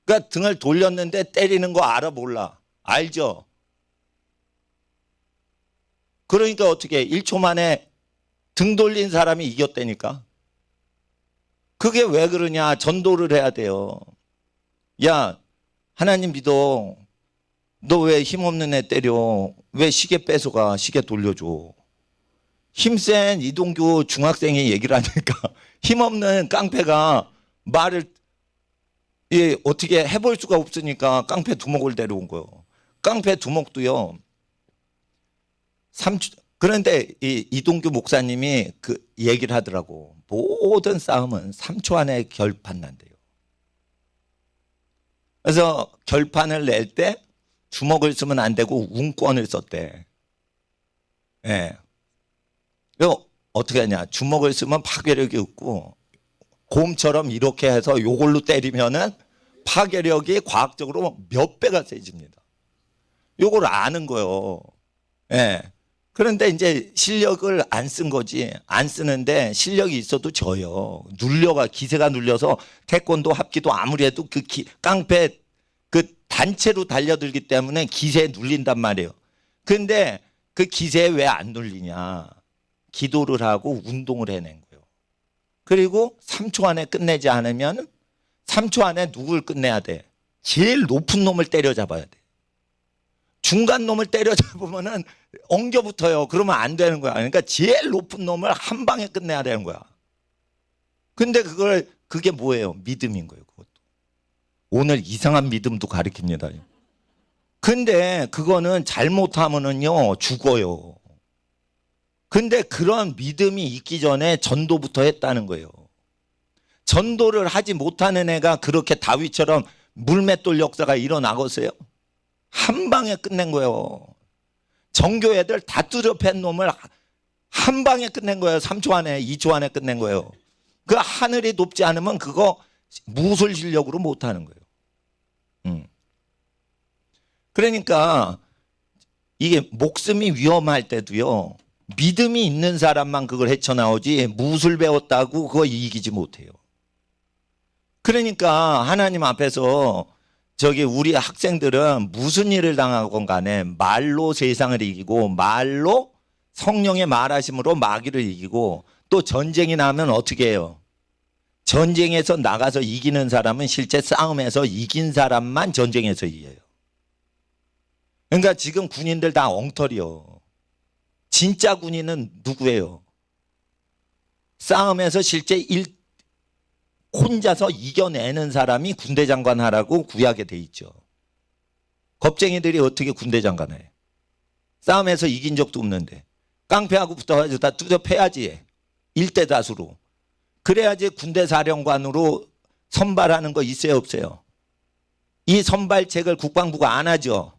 그러니까 등을 돌렸는데 때리는 거 알아 몰라. 알죠? 그러니까 어떻게 1초 만에 등 돌린 사람이 이겼다니까. 그게 왜 그러냐? 전도를 해야 돼요. 야, 하나님 믿어. 너 왜 힘없는 애 때려? 왜 시계 뺏어가? 시계 돌려줘. 힘센 이동규 중학생이 얘기를 하니까 힘없는 깡패가 말을 어떻게 해볼 수가 없으니까 깡패 두목을 데려온 거예요. 깡패 두목도요. 그런데 이동규 목사님이 그 얘기를 하더라고. 모든 싸움은 3초 안에 결판 난대요. 그래서 결판을 낼 때 주먹을 쓰면 안 되고 운권을 썼대. 예. 그리고 어떻게 하냐. 주먹을 쓰면 파괴력이 없고 곰처럼 이렇게 해서 요걸로 때리면은 파괴력이 과학적으로 몇 배가 세집니다. 요걸 아는 거예요. 예. 그런데 이제 실력을 안 쓴 거지. 안 쓰는데 실력이 있어도 져요. 기세가 눌려서 태권도 합기도 아무리 해도 그 깡패 그 단체로 달려들기 때문에 기세에 눌린단 말이에요. 근데 그 기세에 왜 안 눌리냐. 기도를 하고 운동을 해낸 거예요. 그리고 3초 안에 끝내지 않으면 3초 안에 누굴 끝내야 돼? 제일 높은 놈을 때려잡아야 돼. 중간 놈을 때려잡으면은 엉겨붙어요. 그러면 안 되는 거야. 그러니까 제일 높은 놈을 한 방에 끝내야 되는 거야. 근데 그게 뭐예요? 믿음인 거예요. 그것도. 오늘 이상한 믿음도 가르칩니다. 근데 그거는 잘못하면은요 죽어요. 근데 그런 믿음이 있기 전에 전도부터 했다는 거예요. 전도를 하지 못하는 애가 그렇게 다윗처럼 물맷돌 역사가 일어나겠어요? 한 방에 끝낸 거예요. 정교 애들 다 뚜려 팬 놈을 한 방에 끝낸 거예요. 3초 안에 2초 안에 끝낸 거예요. 그 하늘이 높지 않으면 그거 무술 실력으로 못하는 거예요. 그러니까 이게 목숨이 위험할 때도요. 믿음이 있는 사람만 그걸 헤쳐나오지 무술 배웠다고 그거 이기지 못해요. 그러니까 하나님 앞에서 우리 학생들은 무슨 일을 당하건 간에 말로 세상을 이기고 말로 성령의 말하심으로 마귀를 이기고 또 전쟁이 나면 어떻게 해요? 전쟁에서 나가서 이기는 사람은 실제 싸움에서 이긴 사람만 전쟁에서 이겨요. 그러니까 지금 군인들 다 엉터리요. 진짜 군인은 누구예요? 싸움에서 실제 혼자서 이겨내는 사람이 군대 장관 하라고 구약에 돼 있죠. 겁쟁이들이 어떻게 군대 장관 해? 싸움에서 이긴 적도 없는데. 깡패하고 붙어가지고 다 뚜져 패야지. 1대 다수로. 그래야지 군대 사령관으로 선발하는 거 있어요 없어요? 이 선발책을 국방부가 안 하죠.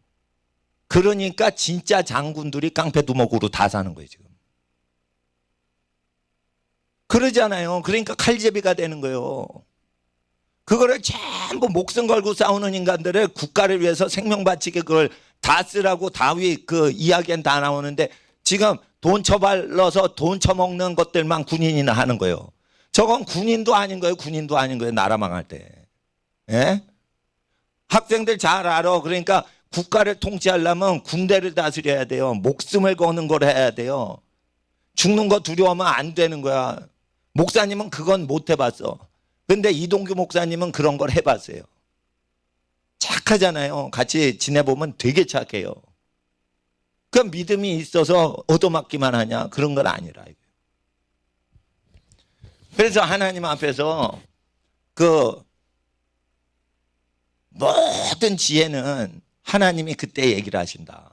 그러니까 진짜 장군들이 깡패 두목으로 다 사는 거예요 지금. 그러잖아요. 그러니까 칼제비가 되는 거예요. 그거를 전부 목숨 걸고 싸우는 인간들을 국가를 위해서 생명 바치게 그걸 다 쓰라고 다윗 그 이야기엔 다 나오는데 지금 돈 처발러서 돈 처먹는 것들만 군인이나 하는 거예요. 저건 군인도 아닌 거예요. 군인도 아닌 거예요. 나라 망할 때. 예? 학생들 잘 알아. 그러니까 국가를 통치하려면 군대를 다스려야 돼요. 목숨을 거는 걸 해야 돼요. 죽는 거 두려워하면 안 되는 거야. 목사님은 그건 못 해봤어. 근데 이동규 목사님은 그런 걸 해봤어요. 착하잖아요. 같이 지내보면 되게 착해요. 그 믿음이 있어서 얻어맞기만 하냐? 그런 건 아니라. 그래서 하나님 앞에서 그 모든 지혜는 하나님이 그때 얘기를 하신다.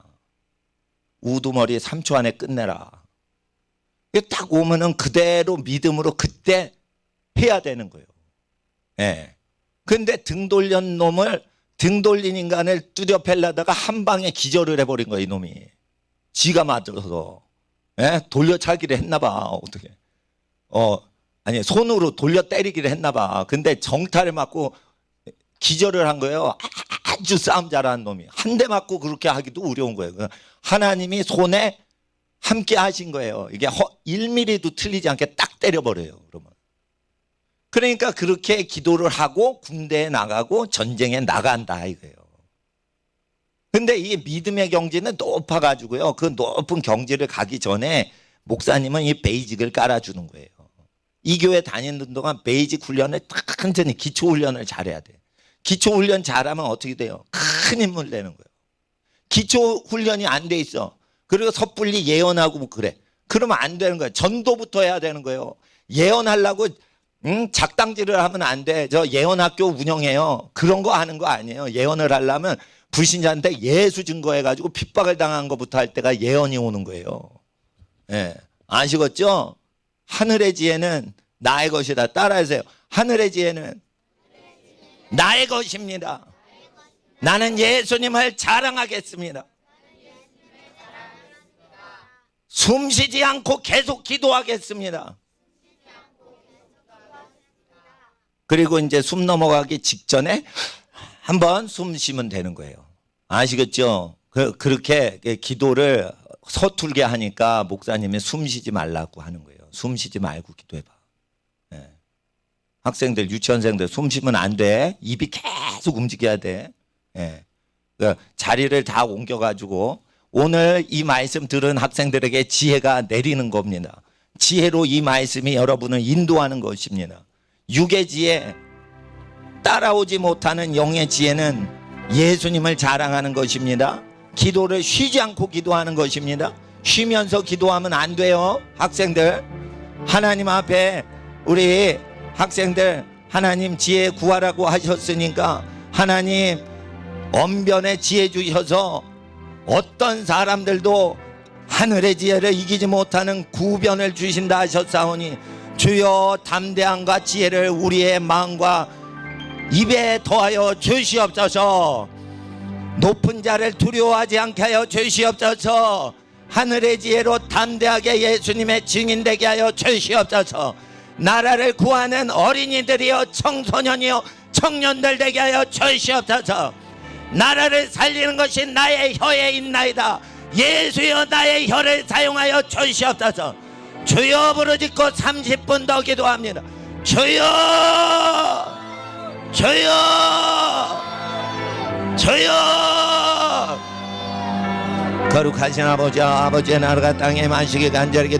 우두머리 3초 안에 끝내라. 딱 오면은 그대로 믿음으로 그때 해야 되는 거예요. 예. 근데 등 돌린 인간을 뚜려 팰라다가 한 방에 기절을 해버린 거예요, 이놈이. 지가 맞아서. 예? 돌려차기를 했나봐, 어떻게. 아니, 손으로 돌려 때리기를 했나봐. 근데 정타를 맞고 기절을 한 거예요. 아주 싸움 잘하는 놈이. 한 대 맞고 그렇게 하기도 어려운 거예요. 하나님이 손에 함께 하신 거예요. 이게 1mm도 틀리지 않게 딱 때려버려요, 그러면. 그러니까 그렇게 기도를 하고 군대에 나가고 전쟁에 나간다 이거예요. 근데 이 믿음의 경지는 높아가지고요. 그 높은 경지를 가기 전에 목사님은 이 베이직을 깔아주는 거예요. 이 교회 다니는 동안 베이직 훈련을 천천히 기초훈련을 잘해야 돼. 기초훈련 잘하면 어떻게 돼요? 큰 힘을 내는 거예요. 기초훈련이 안 돼 있어. 그리고 섣불리 예언하고 그래. 그러면 안 되는 거예요. 전도부터 해야 되는 거예요. 예언하려고 작당질을 하면 안 돼. 저 예언학교 운영해요. 그런 거 하는 거 아니에요. 예언을 하려면 불신자한테 예수 증거해가지고 핍박을 당한 것부터 할 때가 예언이 오는 거예요. 예. 아시겠죠? 하늘의 지혜는 나의 것이다. 따라하세요. 하늘의 지혜는 나의 것입니다. 나는 예수님을 자랑하겠습니다. 숨쉬지 않고 계속 기도하겠습니다. 그리고 이제 숨 넘어가기 직전에 한번 숨 쉬면 되는 거예요. 아시겠죠? 그렇게 기도를 서툴게 하니까 목사님이 숨 쉬지 말라고 하는 거예요. 숨 쉬지 말고 기도해봐. 네. 학생들, 유치원생들 숨 쉬면 안 돼. 입이 계속 움직여야 돼. 네. 자리를 다 옮겨가지고 오늘 이 말씀 들은 학생들에게 지혜가 내리는 겁니다. 지혜로 이 말씀이 여러분을 인도하는 것입니다. 육의 지혜, 따라오지 못하는 영의 지혜는 예수님을 자랑하는 것입니다. 기도를 쉬지 않고 기도하는 것입니다. 쉬면서 기도하면 안 돼요. 학생들, 하나님 앞에 우리 학생들 하나님 지혜 구하라고 하셨으니까 하나님 언변의 지혜 주셔서 어떤 사람들도 하늘의 지혜를 이기지 못하는 구변을 주신다 하셨사오니 주여 담대함과 지혜를 우리의 마음과 입에 더하여 주시옵소서. 높은 자를 두려워하지 않게 하여 주시옵소서. 하늘의 지혜로 담대하게 예수님의 증인 되게 하여 주시옵소서. 나라를 구하는 어린이들이여 청소년이여 청년들 되게 하여 주시옵소서. 나라를 살리는 것이 나의 혀에 있나이다. 예수여 나의 혀를 사용하여 주시옵소서. 주여 부르짖고 30분 더 기도합니다. 주여 주여 주여. 거룩하신 아버지의 나라가 땅에 마시게 간절히